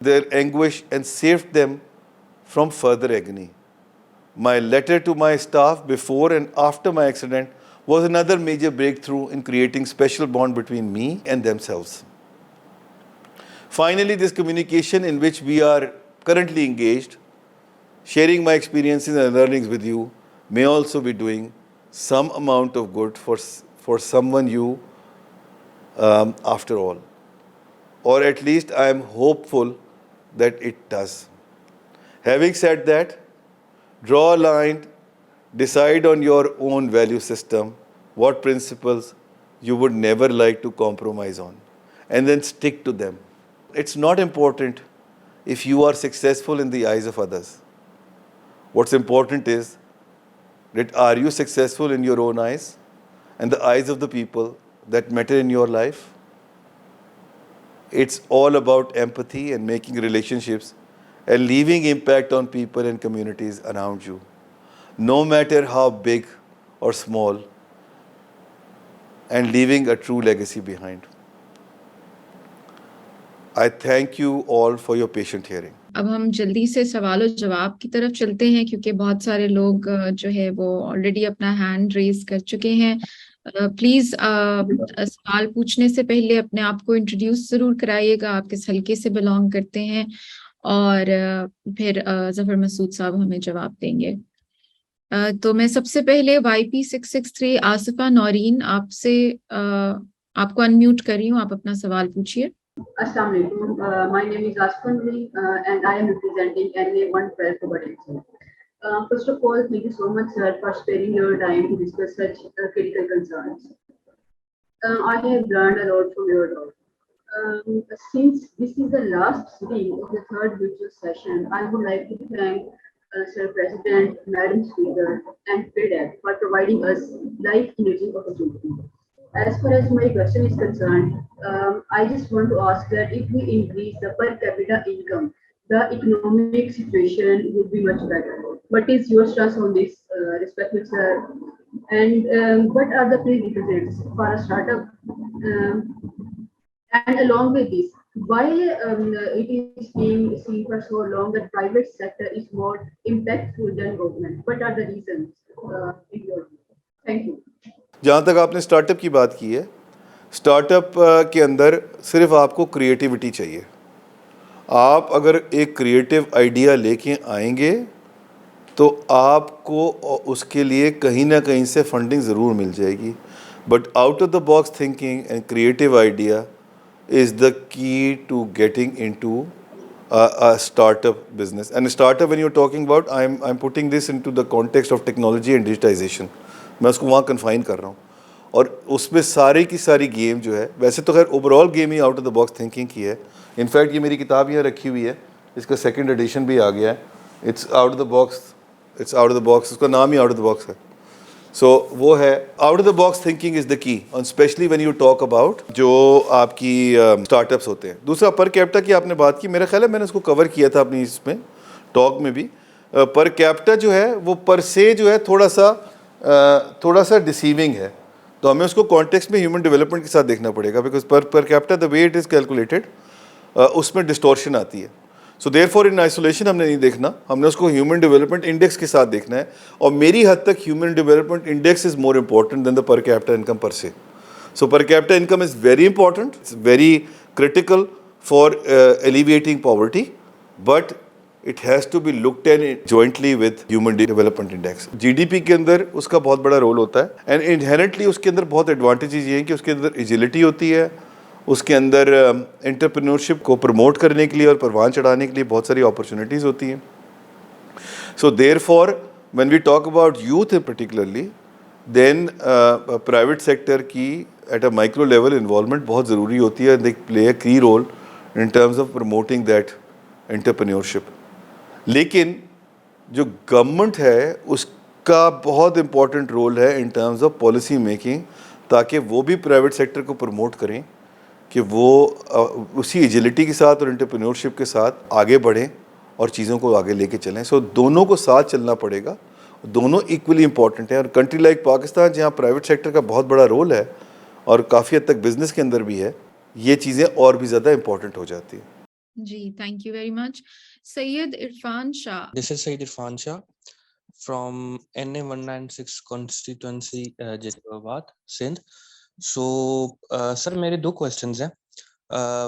their anguish and saved them from further agony. My letter to my staff before and after my accident was another major breakthrough in creating special bond between me and themselves. Finally, this communication in which we are currently engaged, sharing my experiences and learnings with you, may also be doing some amount of good for someone you after all. Or at least I am hopeful that it does. Having said that, draw a line, decide on your own value system, what principles you would never like to compromise on, and then stick to them. It's not important if you are successful in the eyes of others. What's important is that are you successful in your own eyes and the eyes of the people that matter in your life? It's all about empathy and making relationships and leaving impact on people and communities around you, no matter how big or small, and leaving a true legacy behind. I thank you all for your patient hearing. अब हम जल्दी से सवाल और जवाब की तरफ चलते हैं, क्योंकि बहुत सारे लोग जो है वो ऑलरेडी अपना हैंड रेज कर चुके हैं. प्लीज सवाल पूछने से पहले अपने आप को इंट्रोड्यूस जरूर कराइएगा, आप किस हलके से बिलोंग करते हैं, और फिर जफर मसूद साहब हमें जवाब देंगे. तो मैं सबसे पहले YP663 आसिफा नौरीन आपसे आपको अनम्यूट कर रही हूँ, आप अपना सवाल पूछिए. Assalamu alaikum. My name is Aspan Lee, and I am representing NA112 Cooperative. First of all, thank you so much, sir, for sparing your time to discuss such critical concerns. I have learned a lot from your talk. Since this is the last sitting of the third virtual session, I would like to thank Sir President, Madam Speaker, and FEDEC for providing us life energy opportunity. As far as my question is concerned, I just want to ask that if we increase the per capita income, the economic situation would be much better. What is your stance on this, respected sir? And what are the prerequisites for a startup? And along with this, why it is being seen for so long that private sector is more impactful than government? What are the reasons in your view? Thank you. जहाँ तक आपने startup की बात की है, startup के अंदर सिर्फ आपको क्रिएटिविटी चाहिए. आप अगर एक क्रिएटिव आइडिया लेके आएंगे तो आपको उसके लिए कहीं ना कहीं से फंडिंग ज़रूर मिल जाएगी. But out of the box thinking and creative idea is the key to getting into a startup business. And a startup, when you're talking about, I'm putting this into the context of technology and digitization. मैं उसको वहाँ confine कर रहा हूँ, और उसमें सारी की सारी गेम जो है, वैसे तो खैर overall game he out of the box thinking की है. इनफैक्ट ये मेरी किताब यहाँ रखी हुई है, इसका सेकंड एडिशन भी आ गया है. It's out of the box, उसका नाम ही आउट ऑफ द बॉक्स है. सो वो है out of the box thinking is the key, और especially when you talk about जो आपकी स्टार्टअप्स होते हैं. दूसरा पर कैपिटा की आपने बात की, मेरा ख्याल है मैंने उसको कवर किया था अपनी इसमें टॉक में भी. पर कैपिटा जो है वो पर से जो है थोड़ा सा डिसीविंग है, तो हमें उसको कॉन्टेक्स्ट में ह्यूमन डेवलपमेंट के साथ देखना पड़ेगा. Because per capita the way it is calculated उसमें डिस्टॉर्शन आती है. सो देयरफॉर इन आइसोलेशन हमने नहीं देखना, हमने उसको ह्यूमन डेवलपमेंट इंडेक्स के साथ देखना है. और मेरी हद तक human development index is more important than the per capita income per se. So per capita income is very important, it's very critical for alleviating poverty, but it has to be looked at jointly with human development index. GDP के अंदर उसका बहुत बड़ा role होता है, and inherently उसके अंदर बहुत एडवांटेजेस ये हैं कि उसके अंदर एजिलिटी होती है, उसके अंदर एंटरप्रेन्योरशिप को प्रमोट करने के लिए और परवान चढ़ाने के लिए बहुत सारी अपॉर्चुनिटीज़ होती हैं. So therefore when we talk about youth particularly, then private sector की at a micro level involvement बहुत ज़रूरी होती है. They play a key role in terms of promoting that entrepreneurship. लेकिन जो गवर्नमेंट है उसका बहुत इम्पॉर्टेंट रोल है in terms of policy making, ताकि वो भी प्राइवेट सेक्टर को प्रमोट करें कि वो उसी एजिलिटी के साथ और एंटरप्रेन्योरशिप के साथ आगे बढ़ें और चीज़ों को आगे लेके चलें. सो दोनों को साथ चलना पड़ेगा, दोनों इक्वली इंपॉर्टेंट हैं. और कंट्री लाइक पाकिस्तान जहाँ प्राइवेट सेक्टर का बहुत बड़ा रोल है और काफ़ी हद तक बिजनेस के अंदर भी है, ये चीज़ें और भी ज़्यादा इंपॉर्टेंट हो जाती हैं. जी, thank you very much. Syed Irfan Shah. This is Sayyid Irfan Shah from NA196 constituency, Jalabad, Sindh. So, sir, मेरे दो questions हैं.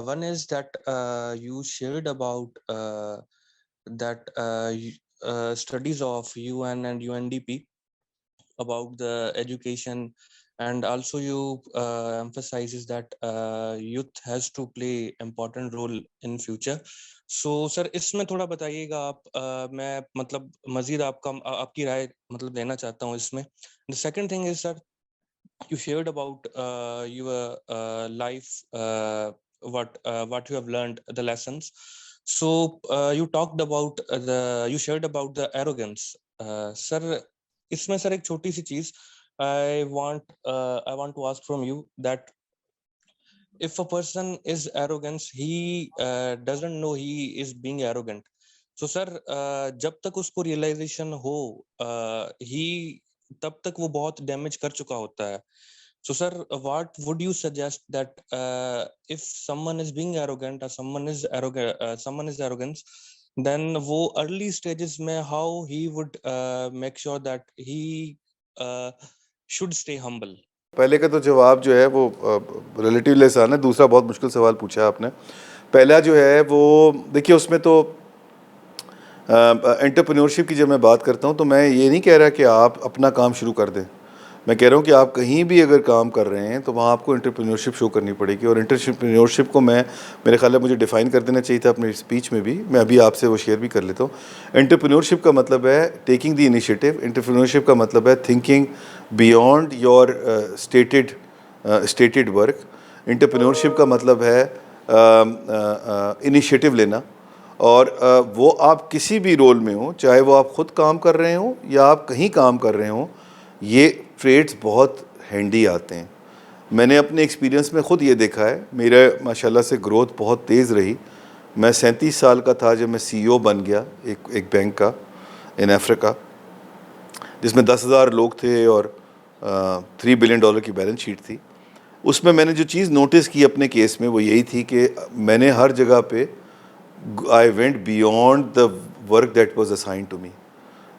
One is that you shared about that studies of UN and UNDP about the education and also you emphasizes that youth has to play important role in future. So sir इसमें थोड़ा बताइएगा आप, मैं मतलब मजीद आपकी राय मतलब लेना चाहता हूँ इसमें. The second thing is that you shared about your life, what you have learned, the lessons. So you talked about you shared about the arrogance. Sir इसमें सर एक छोटी सी चीज I want to ask from you that if a person is arrogant, he doesn't know he is being arrogant. So sir जब तक उसको realization हो he तब तक वो बहुत damage कर चुका होता है. So sir what would you suggest that if someone is being arrogant or someone is arrogant, then वो early stages में how he would make sure that he should stay humble. پہلے کا تو جواب جو ہے وہ ریلیٹیولی آسان ہے. دوسرا بہت مشکل سوال پوچھا آپ نے. پہلا جو ہے وہ دیکھیے اس میں تو انٹرپرینورشپ کی جب میں بات کرتا ہوں تو میں یہ نہیں کہہ رہا کہ آپ اپنا کام شروع کر دیں. میں کہہ رہا ہوں کہ آپ کہیں بھی اگر کام کر رہے ہیں تو وہاں آپ کو انٹرپرینورشپ شو کرنی پڑے گی. اور انٹرپرینورشپ کو میرے خیال ہے مجھے ڈیفائن کر دینا چاہیے تھا اپنے اسپیچ میں بھی. میں ابھی آپ سے وہ شیئر بھی کر لیتا ہوں. انٹرپرینورشپ کا مطلب ہے ٹیکنگ دی انیشیٹو. انٹرپرینورشپ کا مطلب ہے thinking beyond your stated work. Entrepreneurship کا مطلب ہے انیشیٹو لینا. اور وہ آپ کسی بھی رول میں ہوں, چاہے وہ آپ خود کام کر رہے ہوں یا آپ کہیں کام کر رہے ہوں, یہ ٹریٹس بہت ہینڈی آتے ہیں. میں نے اپنے ایکسپیرینس میں خود یہ دیکھا ہے. میرے ماشاءاللہ سے گروتھ بہت تیز رہی. میں 37 سال کا تھا جب میں CEO بن گیا ایک بینک کا ان افریقہ, جس میں 10,000 لوگ تھے اور $3 بلین کی بیلنس شیٹ تھی. اس میں نے جو چیز نوٹس کی اپنے کیس میں وہ یہی تھی کہ میں نے ہر جگہ پہ I went beyond the work that was assigned to me.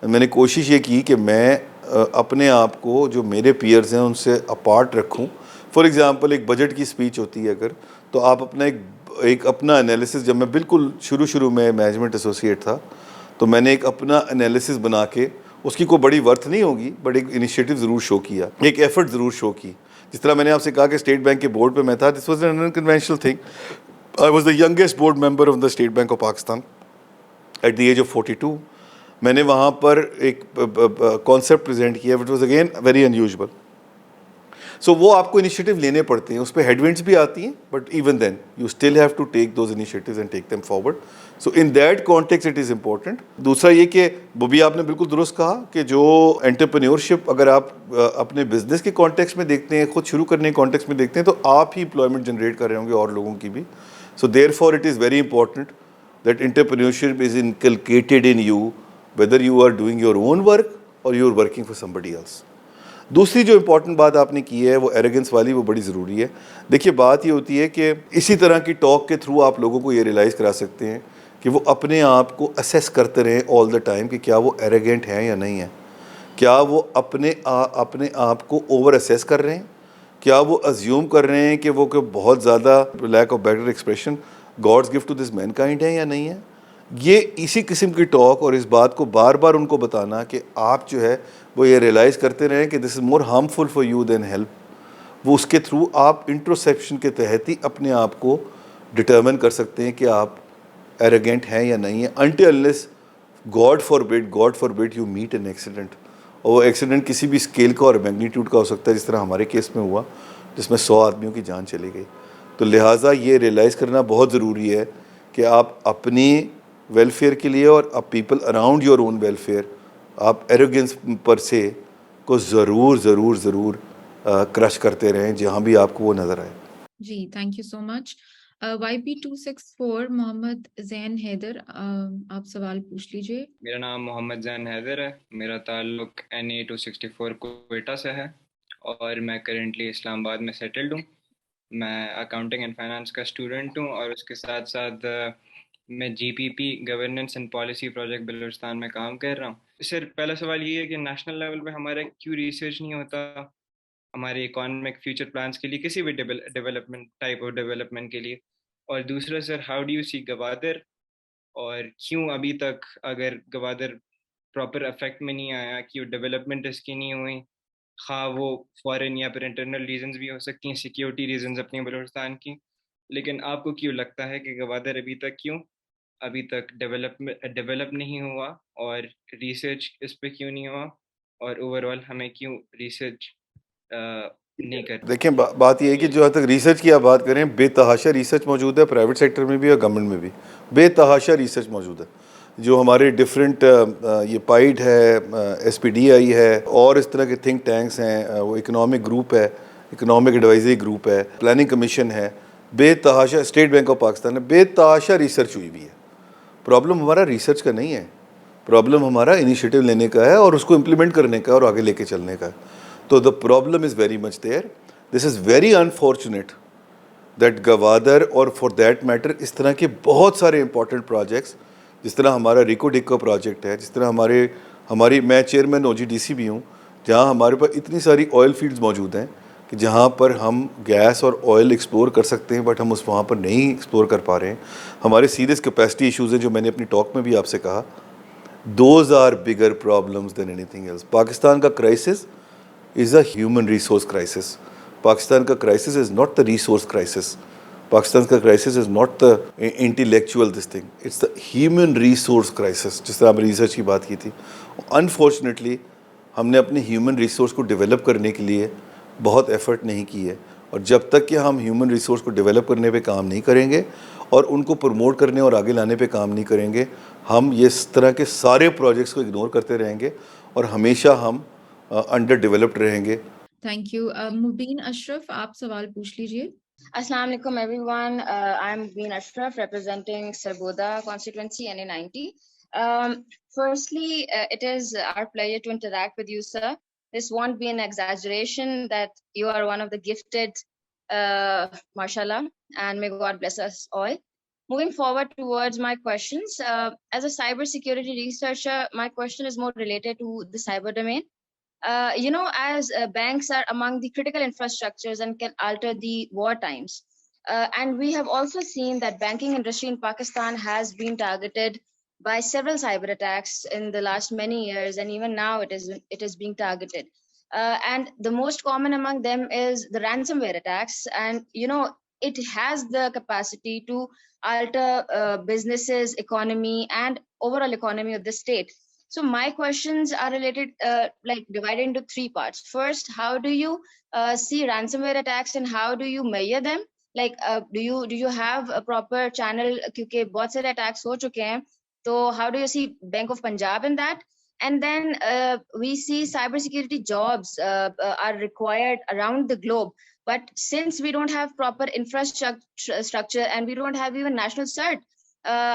میں نے کوشش یہ کی کہ میں اپنے آپ کو جو میرے پیئرز ہیں ان سے اپارٹ رکھوں. فار ایگزامپل ایک بجٹ کی اسپیچ ہوتی ہے اگر, تو آپ اپنا ایک اپنا انالیسس, جب میں بالکل شروع میں مینجمنٹ ایسوسیٹ تھا تو میں نے ایک اپنا انالیسس بنا کے, اس کی کوئی بڑی ورتھ نہیں ہوگی بٹ ایک انیشیٹو ضرور شو کیا, ایک ایفرٹ ضرور شو کی. جس طرح میں نے آپ سے کہا کہ اسٹیٹ بینک کے بورڈ پہ میں تھا, this was an unconventional thing. I was the youngest board member of the State Bank of Pakistan at the age of 42. میں نے وہاں پر ایک کانسیپٹ پریزنٹ کیا which was again very unusual. So وہ آپ کو انیشیٹو لینے پڑتے ہیں. اس پہ ہیڈ ونڈس بھی آتی ہیں but even then you still have to take those initiatives and take them forward. So in that context it is important. دوسرا یہ کہ وہ بھی آپ نے بالکل درست کہا کہ جو انٹرپرینورشپ اگر آپ اپنے بزنس کے کانٹیکسٹ میں دیکھتے ہیں, خود شروع کرنے کے کانٹیکسٹ میں دیکھتے ہیں, تو آپ ہی امپلائمنٹ جنریٹ کر رہے ہوں گے اور لوگوں کی بھی. So therefore it is very important that entrepreneurship is inculcated in you, whether you are doing your own work or you are working for somebody else. دوسری جو امپورٹنٹ بات آپ نے کی ہے وہ ایروگنس والی, وہ بڑی ضروری ہے. دیکھیے بات یہ ہوتی ہے کہ اسی طرح کی ٹاک کے تھرو آپ لوگوں کو یہ ریلائز کرا سکتے ہیں کہ وہ اپنے آپ کو اسیس کرتے رہیں آل دا ٹائم کہ کیا وہ ایروگنٹ ہیں یا نہیں ہیں, کیا وہ اپنے آپ کو اوور اسیس کر رہے ہیں, کیا وہ ازیوم کر رہے ہیں کہ وہ بہت زیادہ lack of better expression God's gift to this mankind ہے یا نہیں ہے. یہ اسی قسم کی ٹاک اور اس بات کو بار بار ان کو بتانا کہ آپ جو ہے وہ یہ ریلائز کرتے رہیں کہ this is more harmful for you than help, وہ اس کے تھرو آپ انٹروسیپشن کے تحت ہی اپنے آپ کو ڈٹرمن کر سکتے ہیں کہ آپ ایروگنٹ ہیں یا نہیں ہیں. Until unless God forbid you meet an accident, اور وہ ایکسیڈنٹ کسی بھی اسکیل کا اور میگنیٹیوڈ کا ہو سکتا ہے, جس طرح ہمارے کیس میں ہوا جس میں 100 آدمیوں کی جان چلی گئی. تو لہٰذا یہ ریلائز کرنا بہت ضروری ہے کہ آپ اپنی ویلفیئر کے لیے اور people around your own welfare آپ ایروگنس پر سے کو ضرور کرش کرتے رہیں جہاں بھی آپ کو وہ نظر آئے. جی thank you so much. YP264 Muhammad Zain Haider, آپ سوال پوچھ لیجئے. میرا نام محمد زین حیدر ہے. میرا تعلق NA264 کوئٹہ سے ہے اور میں کرنٹلی اسلام آباد میں سیٹلڈ ہوں. میں اکاؤنٹنگ اینڈ فائنانس کا اسٹوڈنٹ ہوں اور اس کے ساتھ ساتھ میں GPP governance and policy project Balochistan میں کام کر رہا ہوں. سر پہلا سوال یہ ہے کہ نیشنل لیول پہ ہمارا کیوں ریسرچ نہیں ہوتا ہمارے اکانومک فیوچر پلانس کے لیے, کسی بھی ڈیولپمنٹ ٹائپ آف ڈیولپمنٹ کے لیے. اور دوسرا سر, ہاؤ ڈو یو سی گوادر, اور کیوں ابھی تک اگر گوادر پراپر افیکٹ میں نہیں آیا, کیوں ڈیولپمنٹ اس کی نہیں ہوئی, خواہ وہ فورن یا پھر انٹرنل ریزنز بھی ہو سکتی ہیں، سیکیورٹی ریزنز اپنے بلوچستان کی. لیکن آپ کو کیوں لگتا ہے کہ گوادر ابھی تک ڈیولپ نہیں ہوا، اور ریسرچ اس پہ کیوں نہیں ہوا، اور اوور آل ہمیں کیوں ریسرچ نہیں کرنا؟ دیکھیں بات یہ ہے کہ جو حد تک ریسرچ کی آپ بات کریں، بے تحاشا ریسرچ موجود ہے پرائیویٹ سیکٹر میں بھی اور گورنمنٹ میں بھی. بے تحاشا ریسرچ موجود ہے. جو ہمارے ڈفرینٹ یہ پائڈ ہے، ایس پی ڈی آئی ہے، اور اس طرح کے تھنک ٹینکس ہیں، وہ اکنامک گروپ ہے، اکنامک ایڈوائزری گروپ ہے، پلاننگ کمیشن ہے، بے تحاشا اسٹیٹ بینک آف پاکستان ہے، بے تحاشا ریسرچ ہوئی بھی ہے. پرابلم ہمارا ریسرچ کا نہیں ہے، پرابلم ہمارا انیشیٹو لینے کا ہے اور اس کو امپلیمنٹ کرنے کا اور آگے لے کے چلنے کا ہے. تو the problem is very much there. This is very unfortunate that Gwadar اور for that matter اس طرح کے بہت سارے امپورٹنٹ پروجیکٹس، جس طرح ہمارا ریکو ڈکو پروجیکٹ ہے، جس طرح ہماری میں چیئرمین او جی ڈی سی بھی ہوں، جہاں ہمارے پاس اتنی ساری آئل فیلڈز موجود ہیں کہ جہاں پر ہم گیس اور آئل ایکسپلور کر سکتے ہیں، بٹ ہم وہاں پر نہیں ایکسپلور کر پا رہے ہیں. ہمارے سیریس کیپیسٹی ایشوز ہیں جو میں نے اپنی ٹاک میں بھی آپ سے کہا. Those are bigger problems than anything else. Pakistan کا crisis is a human resource crisis. Pakistan کا crisis is not the resource crisis. Pakistan کا crisis is not the intellectual this thing. It's the human resource crisis. جس طرح ہم نے research کی بات کی تھی. Unfortunately ہم نے اپنے ہیومن ریسورس کو ڈیولپ کرنے کے لیے بہت ایفرٹ نہیں کی ہے. اور جب تک کہ ہم ہیومن ریسورس کو ڈیولپ کرنے پہ کام نہیں کریں گے اور ان کو پروموٹ کرنے اور آگے لانے پہ کام نہیں کریں گے، ہم اس طرح کے سارے پروجیکٹس کو اگنور کرتے رہیں گے اور ہمیشہ ہم انڈر ڈیولپڈ رہیں گے. Thank you. مبین اشرف، آپ سوال پوچھ لیجیے. Assalamu alaikum everyone. I'm Been Ashraf representing Sargoda constituency NA90. Firstly, it is our pleasure to interact with you, sir. This won't be an exaggeration that you are one of the gifted, mashallah, and may God bless us all. Moving forward towards my questions, as a cybersecurity researcher, my question is more related to the cyber domain. As banks are among the critical infrastructures and can alter the war times. And we have also seen that banking industry in Pakistan has been targeted by several cyber attacks in the last many years, and even now it is being targeted. And the most common among them is the ransomware attacks, and it has the capacity to alter businesses, economy, and overall economy of the state. So my questions are related, divided into three parts. First, how do you see ransomware attacks and how do you measure them? Do you have a proper channel? Because bahut sare attacks ho chuke hain. So how do you see Bank of Punjab in that? And then we see cybersecurity jobs are required around the globe. But since we don't have proper infrastructure and we don't have even national cert,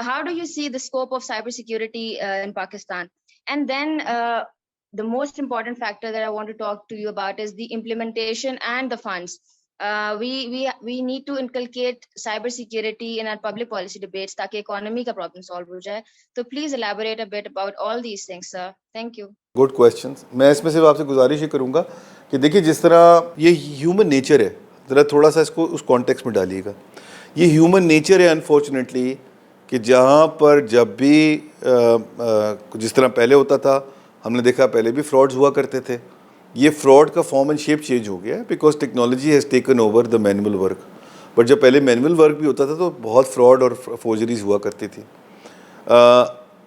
how do you see the scope of cybersecurity in Pakistan? And then the most important factor that I want to talk to you about is the implementation and the funds. We need to inculcate cybersecurity in our public policy debates ताकि economy का problem solve हो जाए. So please elaborate a bit about all these things, sir. Thank you. Good questions. میں اس میں صرف آپ سے گزارش ہی کروں گا کہ دیکھیے جس طرح یہ ہیومن نیچر ہے، ذرا تھوڑا سا اس کو اس کانٹیکس میں ڈالیے گا. یہ ہیومن نیچر ہے انفارچونیٹلی کہ جہاں پر جب بھی جس طرح پہلے ہوتا تھا، ہم نے دیکھا پہلے بھی فراڈز ہوا کرتے تھے. یہ فراڈ کا فارم اینڈ شیپ چینج ہو گیا ہے because technology has taken over the manual work. But جب پہلے مینول ورک بھی ہوتا تھا تو بہت فراڈ اور فورجریز ہوا کرتی تھی.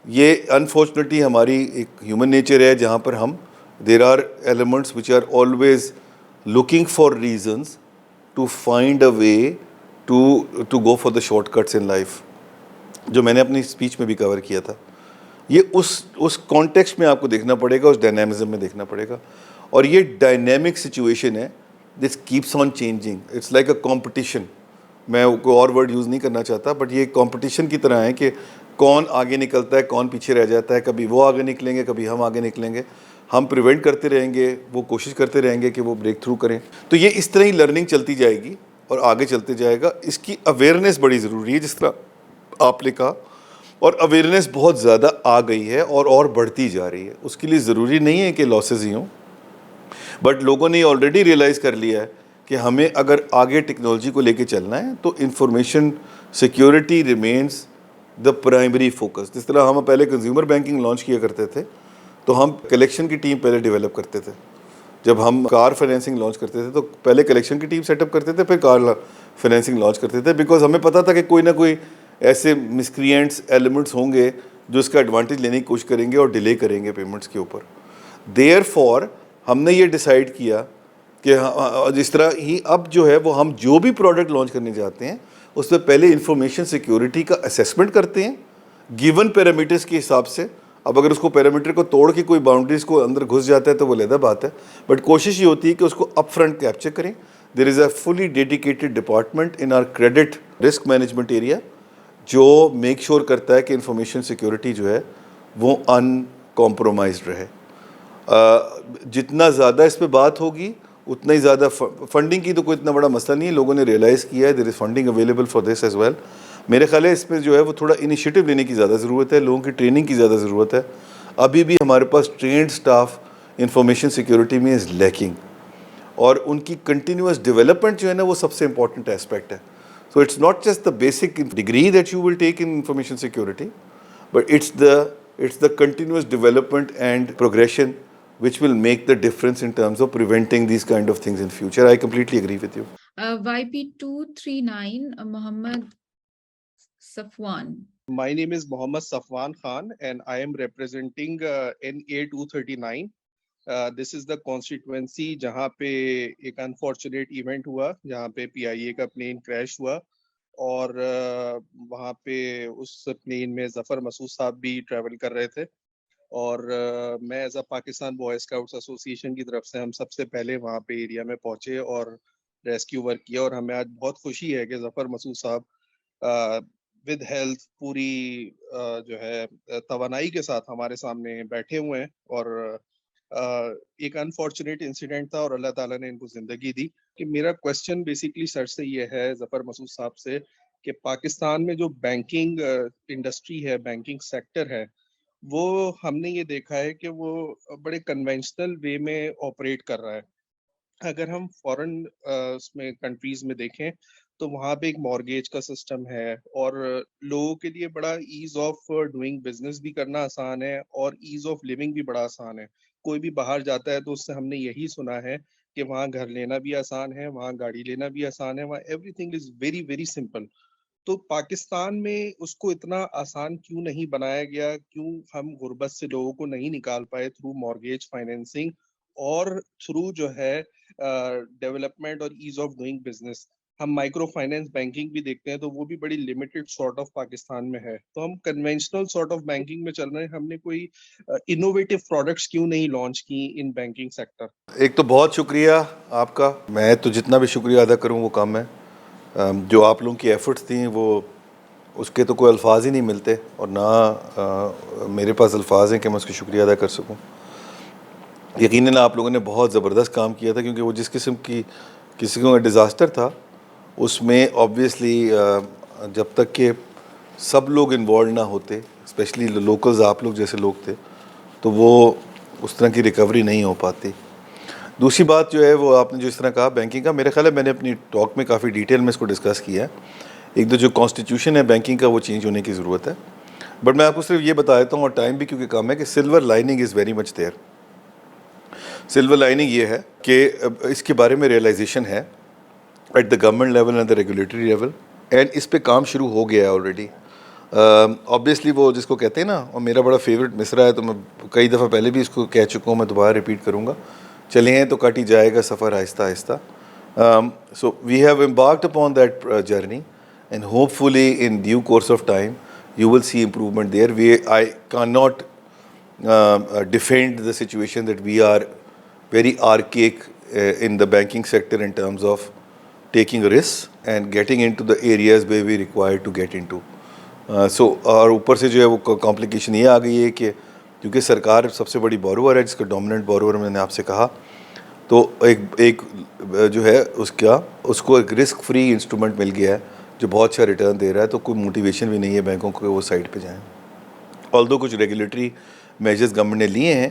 یہ انفارچونیٹلی ہماری ایک ہیومن نیچر ہے جہاں پر ہم there are elements which are always looking for reasons to find a way to go for the shortcuts in life, جو میں نے اپنی اسپیچ میں بھی کور کیا تھا. یہ اس کانٹیکسٹ میں آپ کو دیکھنا پڑے گا، اس ڈائنامزم میں دیکھنا پڑے گا. اور یہ ڈائنامک سچویشن ہے، this keeps on changing. It's like a competition. میں کوئی اور ورڈ یوز نہیں کرنا چاہتا، بٹ یہ کمپٹیشن کی طرح ہے کہ کون آگے نکلتا ہے، کون پیچھے رہ جاتا ہے. کبھی وہ آگے نکلیں گے، کبھی ہم آگے نکلیں گے. ہم پریونٹ کرتے رہیں گے، وہ کوشش کرتے رہیں گے کہ وہ بریک تھرو کریں. تو یہ اس طرح ہی لرننگ چلتی جائے گی اور آگے چلتے جائے گا. اس کی اویئرنیس بڑی ضروری ہے جس طرح آپ نے کہا، اور اویئرنیس بہت زیادہ آ گئی ہے اور بڑھتی جا رہی ہے. اس کے لیے ضروری نہیں ہے کہ لاسز ہی ہوں، بٹ لوگوں نے آلریڈی ریئلائز کر لیا ہے کہ ہمیں اگر آگے ٹیکنالوجی کو لے کے چلنا ہے تو information security remains the primary focus. جس طرح ہم پہلے کنزیومر بینکنگ لانچ کیا کرتے تھے تو ہم کلیکشن کی ٹیم پہلے ڈیولپ کرتے تھے. جب ہم کار فائنینسنگ لانچ کرتے تھے تو پہلے کلیکشن کی ٹیم سیٹ اپ کرتے تھے، پھر کار فائنینسنگ لانچ کرتے تھے، بیکاز ہمیں پتہ تھا کہ کوئی نہ کوئی ایسے مسکرینٹس ایلیمنٹس ہوں گے جو اس کا ایڈوانٹیج لینے کی کوشش کریں گے اور ڈیلے کریں گے پیمنٹس کے اوپر. دیئر فور ہم نے یہ ڈیسائیڈ کیا کہ جس طرح ہی اب جو ہے وہ ہم جو بھی پروڈکٹ لانچ کرنے جاتے ہیں اس میں پہلے انفارمیشن سیکیورٹی کا اسیسمنٹ کرتے ہیں گیون پیرامیٹرز کے حساب سے. اب اگر اس کو پیرامیٹر کو توڑ کے کوئی باؤنڈریز کو اندر گھس جاتا ہے تو وہ علیحدہ بات ہے، بٹ کوشش یہ ہوتی ہے کہ اس کو اپ فرنٹ کیپچر کریں. There is a fully dedicated department in our credit risk management area جو میک شور کرتا ہے کہ انفارمیشن سیکیورٹی جو ہے وہ ان کمپرومائزڈ رہے. جتنا زیادہ اس پہ بات ہوگی اتنا ہی زیادہ فنڈنگ کی تو کوئی اتنا بڑا مسئلہ نہیں ہے، لوگوں نے ریئلائز کیا ہے there is funding available for this as well. میرے خیال ہے اس پہ جو ہے وہ تھوڑا انیشیٹو لینے کی زیادہ ضرورت ہے، لوگوں کی ٹریننگ کی زیادہ ضرورت ہے. ابھی بھی ہمارے پاس ٹرینڈ سٹاف انفارمیشن سیکیورٹی میں از لیکنگ، اور ان کی کنٹینیوس ڈیولپمنٹ جو ہے نا وہ سب سے امپورٹنٹ ایسپیکٹ ہے. So it's not just the basic degree that you will take in information security, but it's the continuous development and progression which will make the difference in terms of preventing these kind of things in future. I completely agree with you. YP239, Muhammad Safwan. My name is Mohammad Safwan Khan and I am representing NA239. This is the constituency جہاں پہ ایک unfortunate event ہوا، جہاں پہ PIA کا plane crash ہوا، اور وہاں پہ اس پلین میں ظفر مسعود صاحب بھی ٹریول کر رہے تھے، اور میں as a Pakistan boy scouts ایسوسی ایشن کی طرف سے ہم سب سے پہلے وہاں پہ ایریا میں پہنچے اور ریسکیو ورک کیا. اور ہمیں آج بہت خوشی ہے کہ ظفر مسعود صاحب ود ہیلتھ پوری جو ہے توانائی کے ساتھ ہمارے سامنے بیٹھے ہوئے ہیں. اور ایک انفارچونیٹ انسیڈنٹ تھا اور اللہ تعالیٰ نے ان کو زندگی دی. کہ میرا کوشچن بیسکلی سر سے یہ ہے، ظفر مسعود صاحب سے، کہ پاکستان میں جو بینکنگ انڈسٹری ہے، بینکنگ سیکٹر ہے، وہ ہم نے یہ دیکھا ہے کہ وہ بڑے کنونشنل وے میں آپریٹ کر رہا ہے. اگر ہم فورن اس میں کنٹریز میں دیکھیں تو وہاں پہ ایک مارگیج کا سسٹم ہے، اور لوگوں کے لیے بڑا ایز آف ڈوئنگ بزنس بھی کرنا آسان ہے اور ایز آف لیونگ بھی بڑا آسان ہے. کوئی بھی باہر جاتا ہے تو اس سے ہم نے یہی سنا ہے کہ وہاں گھر لینا بھی آسان ہے، وہاں گاڑی لینا بھی آسان ہے، وہاں every thing is very very simple. تو پاکستان میں اس کو اتنا آسان کیوں نہیں بنایا گیا؟ کیوں ہم غربت سے لوگوں کو نہیں نکال پائے تھرو مارگیج فائنینسنگ اور تھرو جو ہے ڈیولپمنٹ اور ایز آف ڈوئنگ بزنس؟ ہم مائکرو فائنینس بینکنگ بھی دیکھتے ہیں تو وہ بھی بڑی لمیٹڈ سارٹ آف پاکستان میں ہے. تو ہم کنونشنل سارٹ آف بینکنگ میں چل رہے ہیں، ہم نے کوئی انوویٹو پروڈکٹس کیوں نہیں لانچ کی ان بینکنگ سیکٹر؟ ایک تو بہت شکریہ آپ کا، میں تو جتنا بھی شکریہ ادا کروں وہ کم ہے. جو آپ لوگوں کی ایفرٹس تھیں وہ اس کے تو کوئی الفاظ ہی نہیں ملتے، اور نہ میرے پاس الفاظ ہیں کہ میں اس کی شکریہ ادا کر سکوں. یقیناً آپ لوگوں نے بہت زبردست کام کیا تھا، کیونکہ وہ جس قسم کی کا ڈیزاسٹر تھا اس میں آبویسلی جب تک کہ سب لوگ انوالو نہ ہوتے، اسپیشلی لوکلز آپ لوگ جیسے لوگ تھے، تو وہ اس طرح کی ریکوری نہیں ہو پاتی. دوسری بات جو ہے وہ آپ نے جو اس طرح کہا بینکنگ کا، میرے خیال ہے میں نے اپنی ٹاک میں کافی ڈیٹیل میں اس کو ڈسکس کیا ہے. ایک تو جو کانسٹیٹیوشن ہے بینکنگ کا وہ چینج ہونے کی ضرورت ہے، بٹ میں آپ کو صرف یہ بتا دیتا ہوں، اور ٹائم بھی کیونکہ کم ہے، کہ silver lining is very much there. Silver lining یہ ہے کہ اس کے بارے میں ریئلائزیشن ہے at the government level and the regulatory level, and اس پہ کام شروع ہو گیا ہے آلریڈی. آبویسلی وہ جس کو کہتے ہیں نا، اور میرا بڑا فیوریٹ مصرع ہے، تو میں کئی دفعہ پہلے بھی اس کو کہہ چکا ہوں، میں دوبارہ ریپیٹ کروں گا، چلے ہیں تو کٹ ہی جائے گا سفر آہستہ آہستہ. So we have embarked upon that journey, and hopefully in due course of time you will see improvement there. I cannot defend the situation that we are very archaic in the banking sector in terms of taking risks and getting into the areas where we require to get into. اور اوپر سے جو ہے وہ complication یہ آ گئی ہے کہ کیونکہ سرکار سب سے بڑی بورور ہے، جس کا ڈومیننٹ بورور میں نے آپ سے کہا، تو ایک جو ہے اس کو ایک رسک فری انسٹرومنٹ مل گیا ہے جو بہت اچھا ریٹرن دے رہا ہے. تو کوئی موٹیویشن بھی نہیں ہے بینکوں کو کہ وہ سائڈ پہ جائیں. آلدو کچھ ریگولیٹری میجرز گورنمنٹ نے لیے ہیں،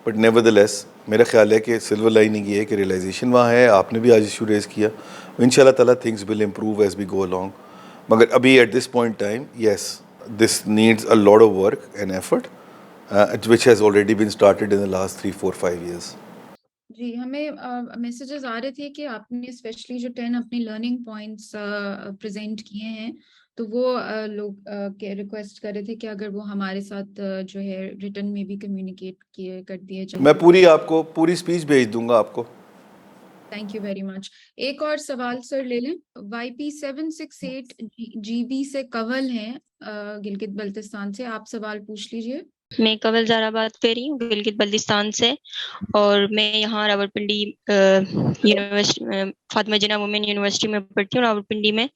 بٹ نیور دا لیس میرا خیال ہے کہ سلور لائننگ یہ ہے کہ ریئلائزیشن وہاں ہے. آپ نے بھی آج ایشو ریز کیا، ان شاء اللہ تعالیٰ things will improve as we go along. مگر ابھی at this point time yes this needs a lot of work and effort which has already been started in the last 3, 4, 5 years. جی ہمیں messages آ رہے تھے کہ آپ نے اسپیشلی جو 10 اپنے لرننگ پوائنٹس پریزنٹ کیے ہیں تو وہ لوگ ریکویسٹ کر رہے تھے کہ اگر وہ ہمارے ساتھ جو ہے ریٹن میں بھی کمیونیکیٹ کیے کر دیے جائیں. میں پوری آپ کو پوری اسپیچ بھیج دوں گا آپ کو. تھینک یو ویری مچ. ایک اور سوال سر لے لیں. YP768GB سے کنول ہیں گلگت بلتستان سے. آپ سوال پوچھ لیجئے. میں کنول زہرا بات کر رہی ہوں گلگت بلتستان سے، اور میں یہاں راولپنڈی یونیورسٹی فاطمہ جناح وومین یونیورسٹی میں پڑھتی ہوں راولپنڈی میں،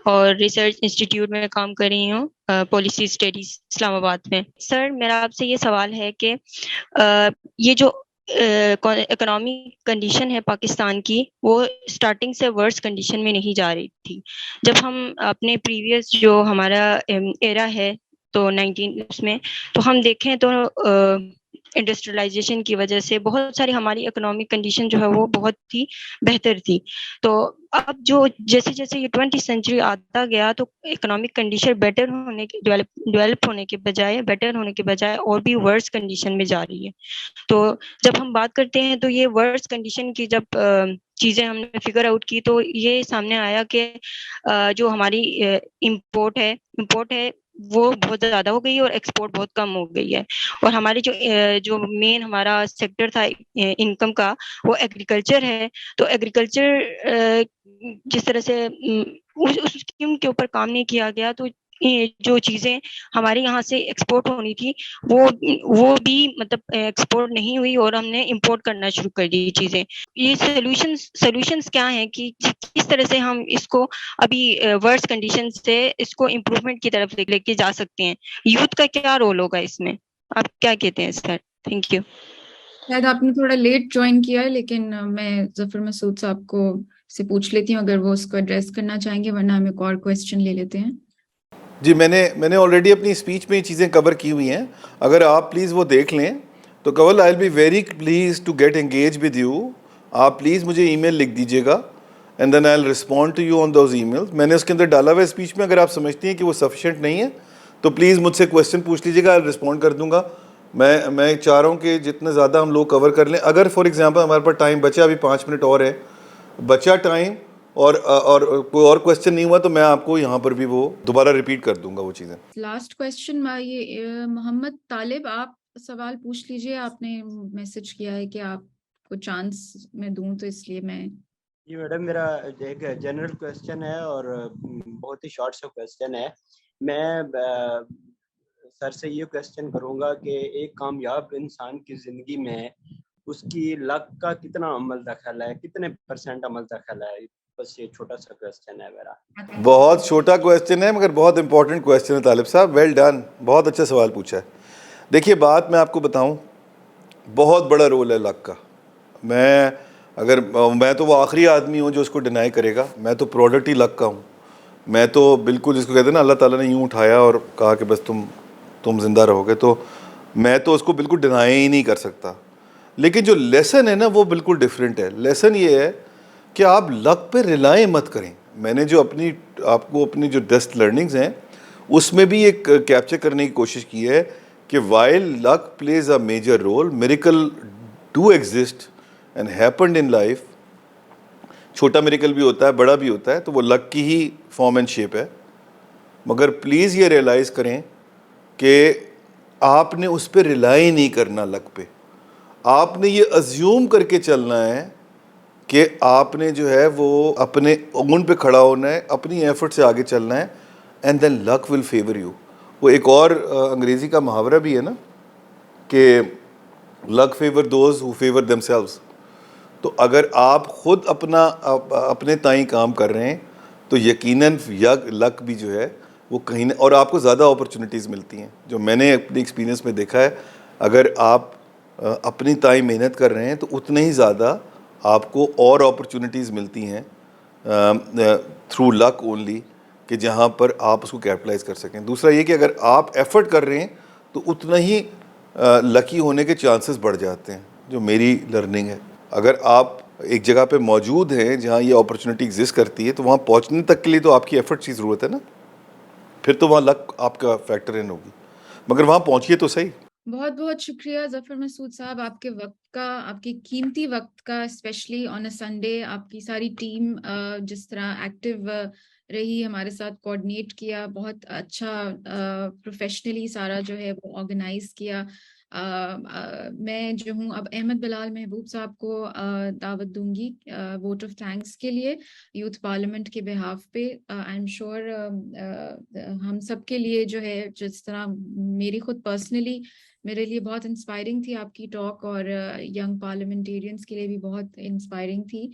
اور ریسرچ انسٹیٹیوٹ میں کام کر رہی ہوں پالیسی اسٹڈیز اسلام آباد میں. سر میرا آپ سے یہ سوال ہے کہ یہ جو اکنامی کنڈیشن ہے پاکستان کی، وہ اسٹارٹنگ سے ورس کنڈیشن میں نہیں جا رہی تھی. جب ہم اپنے پریویس جو ہمارا ایرا ہے تو 19 اس میں تو ہم دیکھیں تو انڈسٹریلائزیشن کی وجہ سے بہت ساری ہماری اکنامک کنڈیشن جو ہے وہ بہت ہی بہتر تھی. تو اب جو جیسے جیسے یہ 20 سینچری آتا گیا تو اکنامک کنڈیشن بیٹر ہونے کے ڈیولپ ہونے کے بجائے بیٹر ہونے کے بجائے اور بھی ورس کنڈیشن میں جا رہی ہے. تو جب ہم بات کرتے ہیں تو یہ ورس کنڈیشن کی جب چیزیں ہم نے فگر آؤٹ کی تو یہ سامنے آیا کہ جو ہماری امپورٹ ہے وہ بہت زیادہ ہو گئی ہے اور ایکسپورٹ بہت کم ہو گئی ہے. اور ہمارے جو مین ہمارا سیکٹر تھا انکم کا وہ ایگریکلچر ہے. تو ایگریکلچر جس طرح سے اس اسکیم کے اوپر کام نہیں کیا گیا تو جو چیزیں ہمارے یہاں سے ایکسپورٹ ہونی تھی وہ بھی مطلب ایکسپورٹ نہیں ہوئی اور ہم نے امپورٹ کرنا شروع کر دی چیزیں. یہ سولوشنز کیا ہیں کہ کس طرح سے ہم اس کو ابھی ورس کنڈیشن سے اس کو امپروومنٹ کی طرف لے کے جا سکتے ہیں؟ یوتھ کا کیا رول ہوگا اس میں؟ آپ کیا کہتے ہیں سر؟ Thank you. شاید آپ نے تھوڑا لیٹ جوائن کیا ہے، لیکن میں ظفر مسعود صاحب کو سے پوچھ لیتی ہوں اگر وہ اس کو ایڈریس کرنا چاہیں گے، ورنہ ہم ایک اور کویسچن لے لیتے ہیں. جی میں نے آلریڈی اپنی اسپیچ میں یہ چیزیں کور کی ہوئی ہیں. اگر آپ پلیز وہ دیکھ لیں تو Kanwal I will be very pleased to get engage with you. آپ پلیز مجھے ای میل لکھ دیجیے گا and then I will respond to you on those emails. میں نے اس کے اندر ڈالا ہوا ہے اسپیچ میں. اگر آپ سمجھتی ہیں کہ وہ سفیشینٹ نہیں ہے تو پلیز مجھ سے کویشچن پوچھ لیجیے گا، آئی ول رسپونڈ کر دوں گا. میں چاہ رہا ہوں کہ جتنے زیادہ ہم لوگ کور کر لیں. اگر فار ایگزامپل ہمارے پاس ٹائم بچا، ابھی 5 منٹ اور ہے، بچا ٹائم اور کوئی اور کویشچن نہیں ہوا تو میں آپ کو یہاں پر بھی وہ دوبارہ ریپیٹ کر دوں گا وہ چیزیں. لاسٹ کویسچن یہ محمد طالب آپ سوال پوچھ لیجئے. آپ نے میسج کیا ہے کہ آپ کو چانس میں دوں تو اس لیے میں. جی میڈم، میرا ایک جنرل کویسچن ہے اور بہت ہی شارٹ سا کویسچن ہے. میں سر سے یہ کویسچن کروں گا کہ ایک کامیاب انسان کی زندگی میں اس کی لک کا کتنا عمل دخل ہے، کتنے % عمل دخل ہے؟ بس یہ چھوٹا سا کویسچن ہے میرا. بہت چھوٹا کویسچن ہے مگر بہت امپورٹنٹ کویسچن ہے طالب صاحب. ویل ڈن، بہت اچھا سوال پوچھا ہے. دیکھیے بات میں آپ کو بتاؤں، بہت بڑا رول ہے لک کا. میں تو وہ آخری آدمی ہوں جو اس کو ڈینائی کرے گا. میں تو پروڈکٹ ہی لک کا ہوں. میں تو بالکل جس کو کہتے ہیں نا اللہ تعالیٰ نے یوں اٹھایا اور کہا کہ بس تم زندہ رہو گے، تو میں تو اس کو بالکل ڈینائی ہی نہیں کر سکتا. لیکن جو لیسن ہے نا وہ بالکل ڈیفرنٹ ہے. لیسن یہ ہے کہ آپ لک پہ ریلائیں مت کریں. میں نے جو آپ کو اپنی جو ڈسٹ لرننگز ہیں اس میں بھی ایک کیپچر کرنے کی کوشش کی ہے کہ while luck plays a major role, miracles do exist and happened in life. چھوٹا میریکل بھی ہوتا ہے، بڑا بھی ہوتا ہے، تو وہ لک کی ہی فارم اینڈ شیپ ہے. مگر پلیز یہ ریئلائز کریں کہ آپ نے اس پہ ریلائی نہیں کرنا. لک پہ آپ نے یہ ازیوم کر کے چلنا ہے کہ آپ نے جو ہے وہ اپنے اون پہ کھڑا ہونا ہے، اپنی ایفرٹ سے آگے چلنا ہے، and then luck will favour you. وہ ایک اور انگریزی کا محاورہ بھی ہے نا کہ luck favour those who favour themselves. تو اگر آپ خود اپنے تائیں کام کر رہے ہیں تو یقیناً لک بھی جو ہے وہ کہیں نہ، اور آپ کو زیادہ اپرچونیٹیز ملتی ہیں. جو میں نے اپنی ایکسپیرینس میں دیکھا ہے، اگر آپ اپنی تائیں محنت کر رہے ہیں تو اتنے ہی زیادہ آپ کو اور اپرچونیٹیز ملتی ہیں تھرو لک اونلی، کہ جہاں پر آپ اس کو کیپٹلائز کر سکیں. دوسرا یہ کہ اگر آپ ایفرٹ کر رہے ہیں تو اتنا ہی لکی ہونے کے چانسز بڑھ جاتے ہیں. جو میری لرننگ ہے، اگر آپ ایک جگہ پہ موجود ہیں جہاں یہ اپرچونیٹی ایگزسٹ کرتی ہے تو وہاں پہنچنے تک کے لیے تو آپ کی ایفرٹ کی ضرورت ہے نا. پھر تو وہاں لک آپ کا فیکٹر ان ہوگی، مگر وہاں پہنچیے تو صحیح. بہت بہت شکریہ ظفر مسعود صاحب، آپ کے وقت کا، آپ کی قیمتی وقت کا، اسپیشلی آن اے سنڈے. آپ کی ساری ٹیم جس طرح ایکٹیو رہی، ہمارے ساتھ کوآرڈینیٹ کیا، بہت اچھا پروفیشنلی سارا جو ہے وہ آرگنائز کیا. میں جو ہوں اب احمد بلال محبوب صاحب کو دعوت دوں گی ووٹ آف تھینکس کے لیے یوتھ پارلیمنٹ کے بہاف پہ. آئی ایم شیور ہم سب کے لیے جو ہے، جس طرح میری خود پرسنلی میرے لیے بہت انسپائرنگ تھی آپ کی ٹاک، اور ینگ پارلیمنٹیرینس کے لیے بھی بہت انسپائرنگ تھی.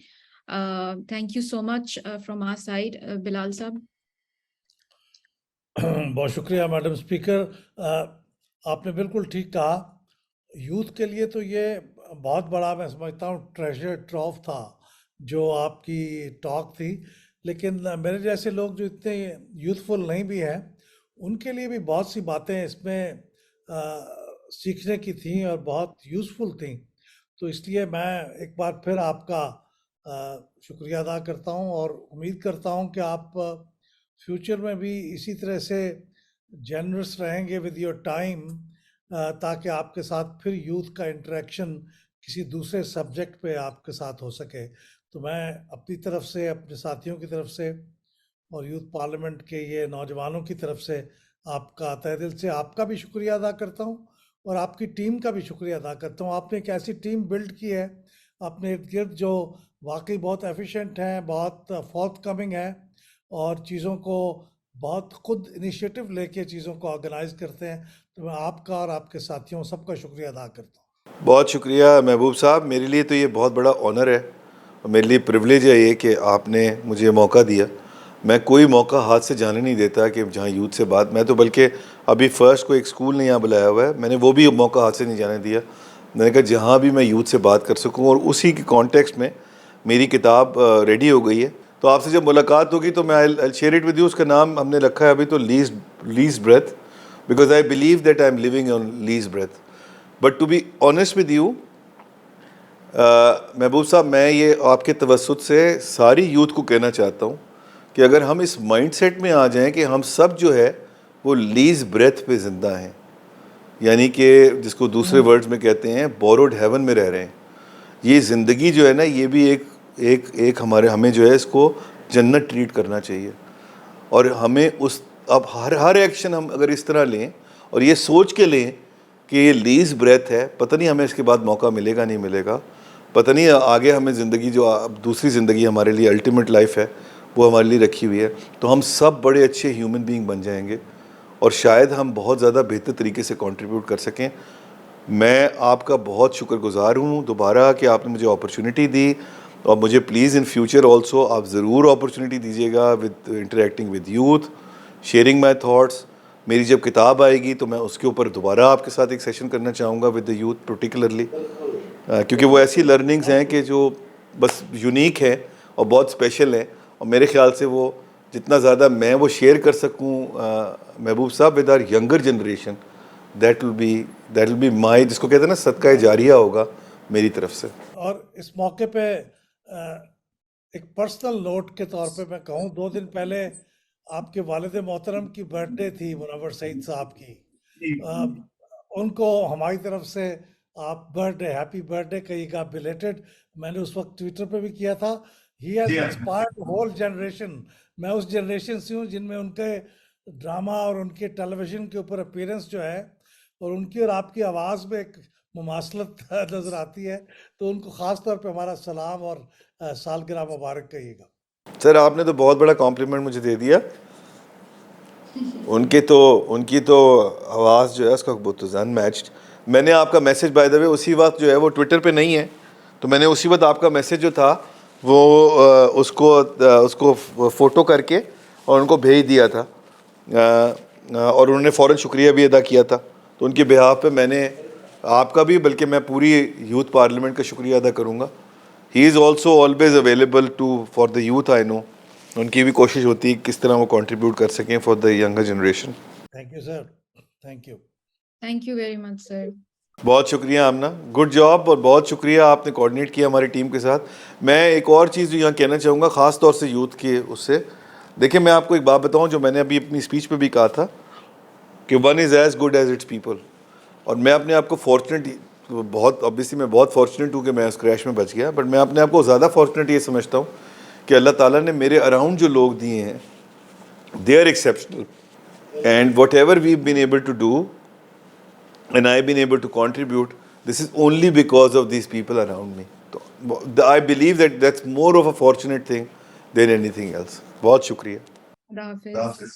Thank you so much from our side. Bilal صاحب. بہت شکریہ میڈم اسپیکر. آپ نے بالکل ٹھیک کہا. یوتھ کے لیے تو یہ بہت بڑا، میں سمجھتا ہوں، ٹریجر ٹروف تھا جو آپ کی ٹاک تھی. لیکن میرے جیسے لوگ جو اتنے یوتھفل نہیں بھی ہیں، ان کے لیے بھی بہت سی باتیں اس میں سیکھنے کی تھیں اور بہت یوزفل تھیں. تو اس لیے میں ایک بار پھر آپ کا شکریہ ادا کرتا ہوں، اور امید کرتا ہوں کہ آپ فیوچر میں بھی اسی طرح سے جنرس رہیں گے ود یور ٹائم، تاکہ آپ کے ساتھ پھر یوتھ کا انٹریکشن کسی دوسرے سبجیکٹ پہ آپ کے ساتھ ہو سکے. تو میں اپنی طرف سے، اپنے ساتھیوں کی طرف سے، اور یوتھ پارلیمنٹ کے یہ نوجوانوں کی طرف سے آپ کا تہ دل سے آپ کا بھی شکریہ ادا کرتا ہوں، اور آپ کی ٹیم کا بھی شکریہ ادا کرتا ہوں. آپ نے ایک ایسی ٹیم بلڈ کی ہے اپنے ارد گرد جو واقعی بہت ایفیشینٹ ہیں، بہت فورتھ کمنگ ہیں، اور چیزوں کو بہت خود انیشیٹو لے کے چیزوں کو آرگنائز کرتے ہیں. تو میں آپ کا اور آپ کے ساتھیوں سب کا شکریہ ادا کرتا ہوں. بہت شکریہ محبوب صاحب. میرے لیے تو یہ بہت بڑا آنر ہے، اور میرے لیے پریویلیج ہے یہ کہ آپ نے مجھے موقع دیا. میں کوئی موقع ہاتھ سے جانے نہیں دیتا کہ جہاں یوتھ سے بات، میں تو بلکہ ابھی فرسٹ کو ایک اسکول نے یہاں بلایا ہوا ہے، میں نے وہ بھی موقع ہاتھ سے نہیں جانے دیا. میں نے کہا جہاں بھی میں یوتھ سے بات کر سکوں، اور اسی کے کانٹیکسٹ میں میری کتاب ریڈی ہو گئی ہے. تو آپ سے جب ملاقات ہوگی تو میں I'll share it with you. اس کا نام ہم نے رکھا ہے ابھی تو last breath, because I believe that I am living on last breath. But to be honest with you Mahboob Sahab, میں یہ آپ کے توسط سے ساری یوتھ کو کہنا چاہتا ہوں کہ اگر ہم اس مائنڈ سیٹ میں آ جائیں کہ ہم سب جو ہے وہ لیز بریتھ پہ زندہ ہیں، یعنی کہ جس کو دوسرے ورڈز میں کہتے ہیں بوروڈ ہیون میں رہ رہے ہیں. یہ زندگی جو ہے نا، یہ بھی ایک ہمیں جو ہے اس کو جنت ٹریٹ کرنا چاہیے. اور ہمیں اب ہر ایکشن ہم اگر اس طرح لیں اور یہ سوچ کے لیں کہ یہ لیز بریتھ ہے، پتہ نہیں ہمیں اس کے بعد موقع ملے گا نہیں ملے گا، پتہ نہیں آگے ہمیں زندگی جو اب دوسری زندگی ہمارے لیے الٹیمیٹ لائف ہے وہ ہمارے لیے رکھی ہوئی ہے. تو ہم سب بڑے اچھے ہیومن بینگ بن جائیں گے، اور شاید ہم بہت زیادہ بہتر طریقے سے کنٹریبیوٹ کر سکیں. میں آپ کا بہت شکر گزار ہوں دوبارہ کہ آپ نے مجھے اپرچونٹی دی، اور مجھے پلیز ان فیوچر آلسو آپ ضرور اپرچونٹی دیجیے گا with interacting with youth, sharing my thoughts. میری جب کتاب آئے گی تو میں اس کے اوپر دوبارہ آپ کے ساتھ ایک سیشن کرنا چاہوں گا ود دا یوتھ پرٹیکولرلی، کیونکہ وہ ایسی لرننگز ہیں کہ جو بس یونیک ہیں اور بہت اسپیشل ہیں. اور میرے خیال سے وہ جتنا زیادہ میں وہ شیئر کر سکوں Mahboob Sahab with our younger generation, that will be my, جس کو کہتے ہیں نا، صدقہ جاریہ ہوگا میری طرف سے. اور اس موقع پہ ایک پرسنل نوٹ کے طور پہ میں کہوں، 2 دن پہلے آپ کے والد محترم کی برتھ ڈے تھی، منور سعید صاحب کی. ان کو ہماری طرف سے آپ ہیپی برتھ ڈے کہیے گا بیلیٹڈ. میں نے اس وقت ٹویٹر پہ بھی کیا تھا. He has inspired whole generation. میں اس جنریشن سے ہوں جن میں ان کے ڈرامہ اور ان کے ٹیلی ویژن کے اوپر اپیرنس جو ہے، اور ان کی اور آپ کی آواز میں ایک مماثلت نظر آتی ہے. تو ان کو خاص طور پہ ہمارا سلام اور سالگرہ مبارک کہیے گا. سر آپ نے تو بہت بڑا کمپلیمنٹ مجھے دے دیا. ان کی تو آواز جو ہے اس کا بہت ان میچڈ. میں نے آپ کا میسج بائی دا وے اسی وقت جو ہے وہ ٹویٹر پہ نہیں ہے، تو میں نے اسی وقت آپ کا میسج جو تھا وہ اس کو فوٹو کر کے اور ان کو بھیج دیا تھا، اور انہوں نے فوراً شکریہ بھی ادا کیا تھا. تو ان کے بہاف پہ میں نے آپ کا بھی، بلکہ میں پوری یوتھ پارلیمنٹ کا شکریہ ادا کروں گا. He is also always available for the youth. I know ان کی بھی کوشش ہوتی ہے کس طرح وہ کنٹریبیوٹ کر سکیں for the younger generation. Thank you sir. Thank you. Thank you very much sir. بہت شکریہ آمنہ، گڈ جاب، اور بہت شکریہ آپ نے کوآرڈینیٹ کیا ہماری ٹیم کے ساتھ. میں ایک اور چیز یہاں کہنا چاہوں گا خاص طور سے یوتھ کے اس سے. دیکھیں میں آپ کو ایک بات بتاؤں جو میں نے ابھی اپنی اسپیچ پہ بھی کہا تھا کہ one is as good as its people. اور میں اپنے آپ کو فارچونیٹ بہت obviously میں بہت فارچونیٹ ہوں کہ میں اس کریش میں بچ گیا, بٹ میں اپنے آپ کو زیادہ فارچونیٹ یہ سمجھتا ہوں کہ اللہ تعالیٰ نے میرے اراؤنڈ جو لوگ دیے ہیں, they are exceptional, and whatever we've been able to do and I've been able to contribute, this is only because of these people around me. So I believe that that's more of a fortunate thing than anything else. بہت شکریہ. خدا حافظ.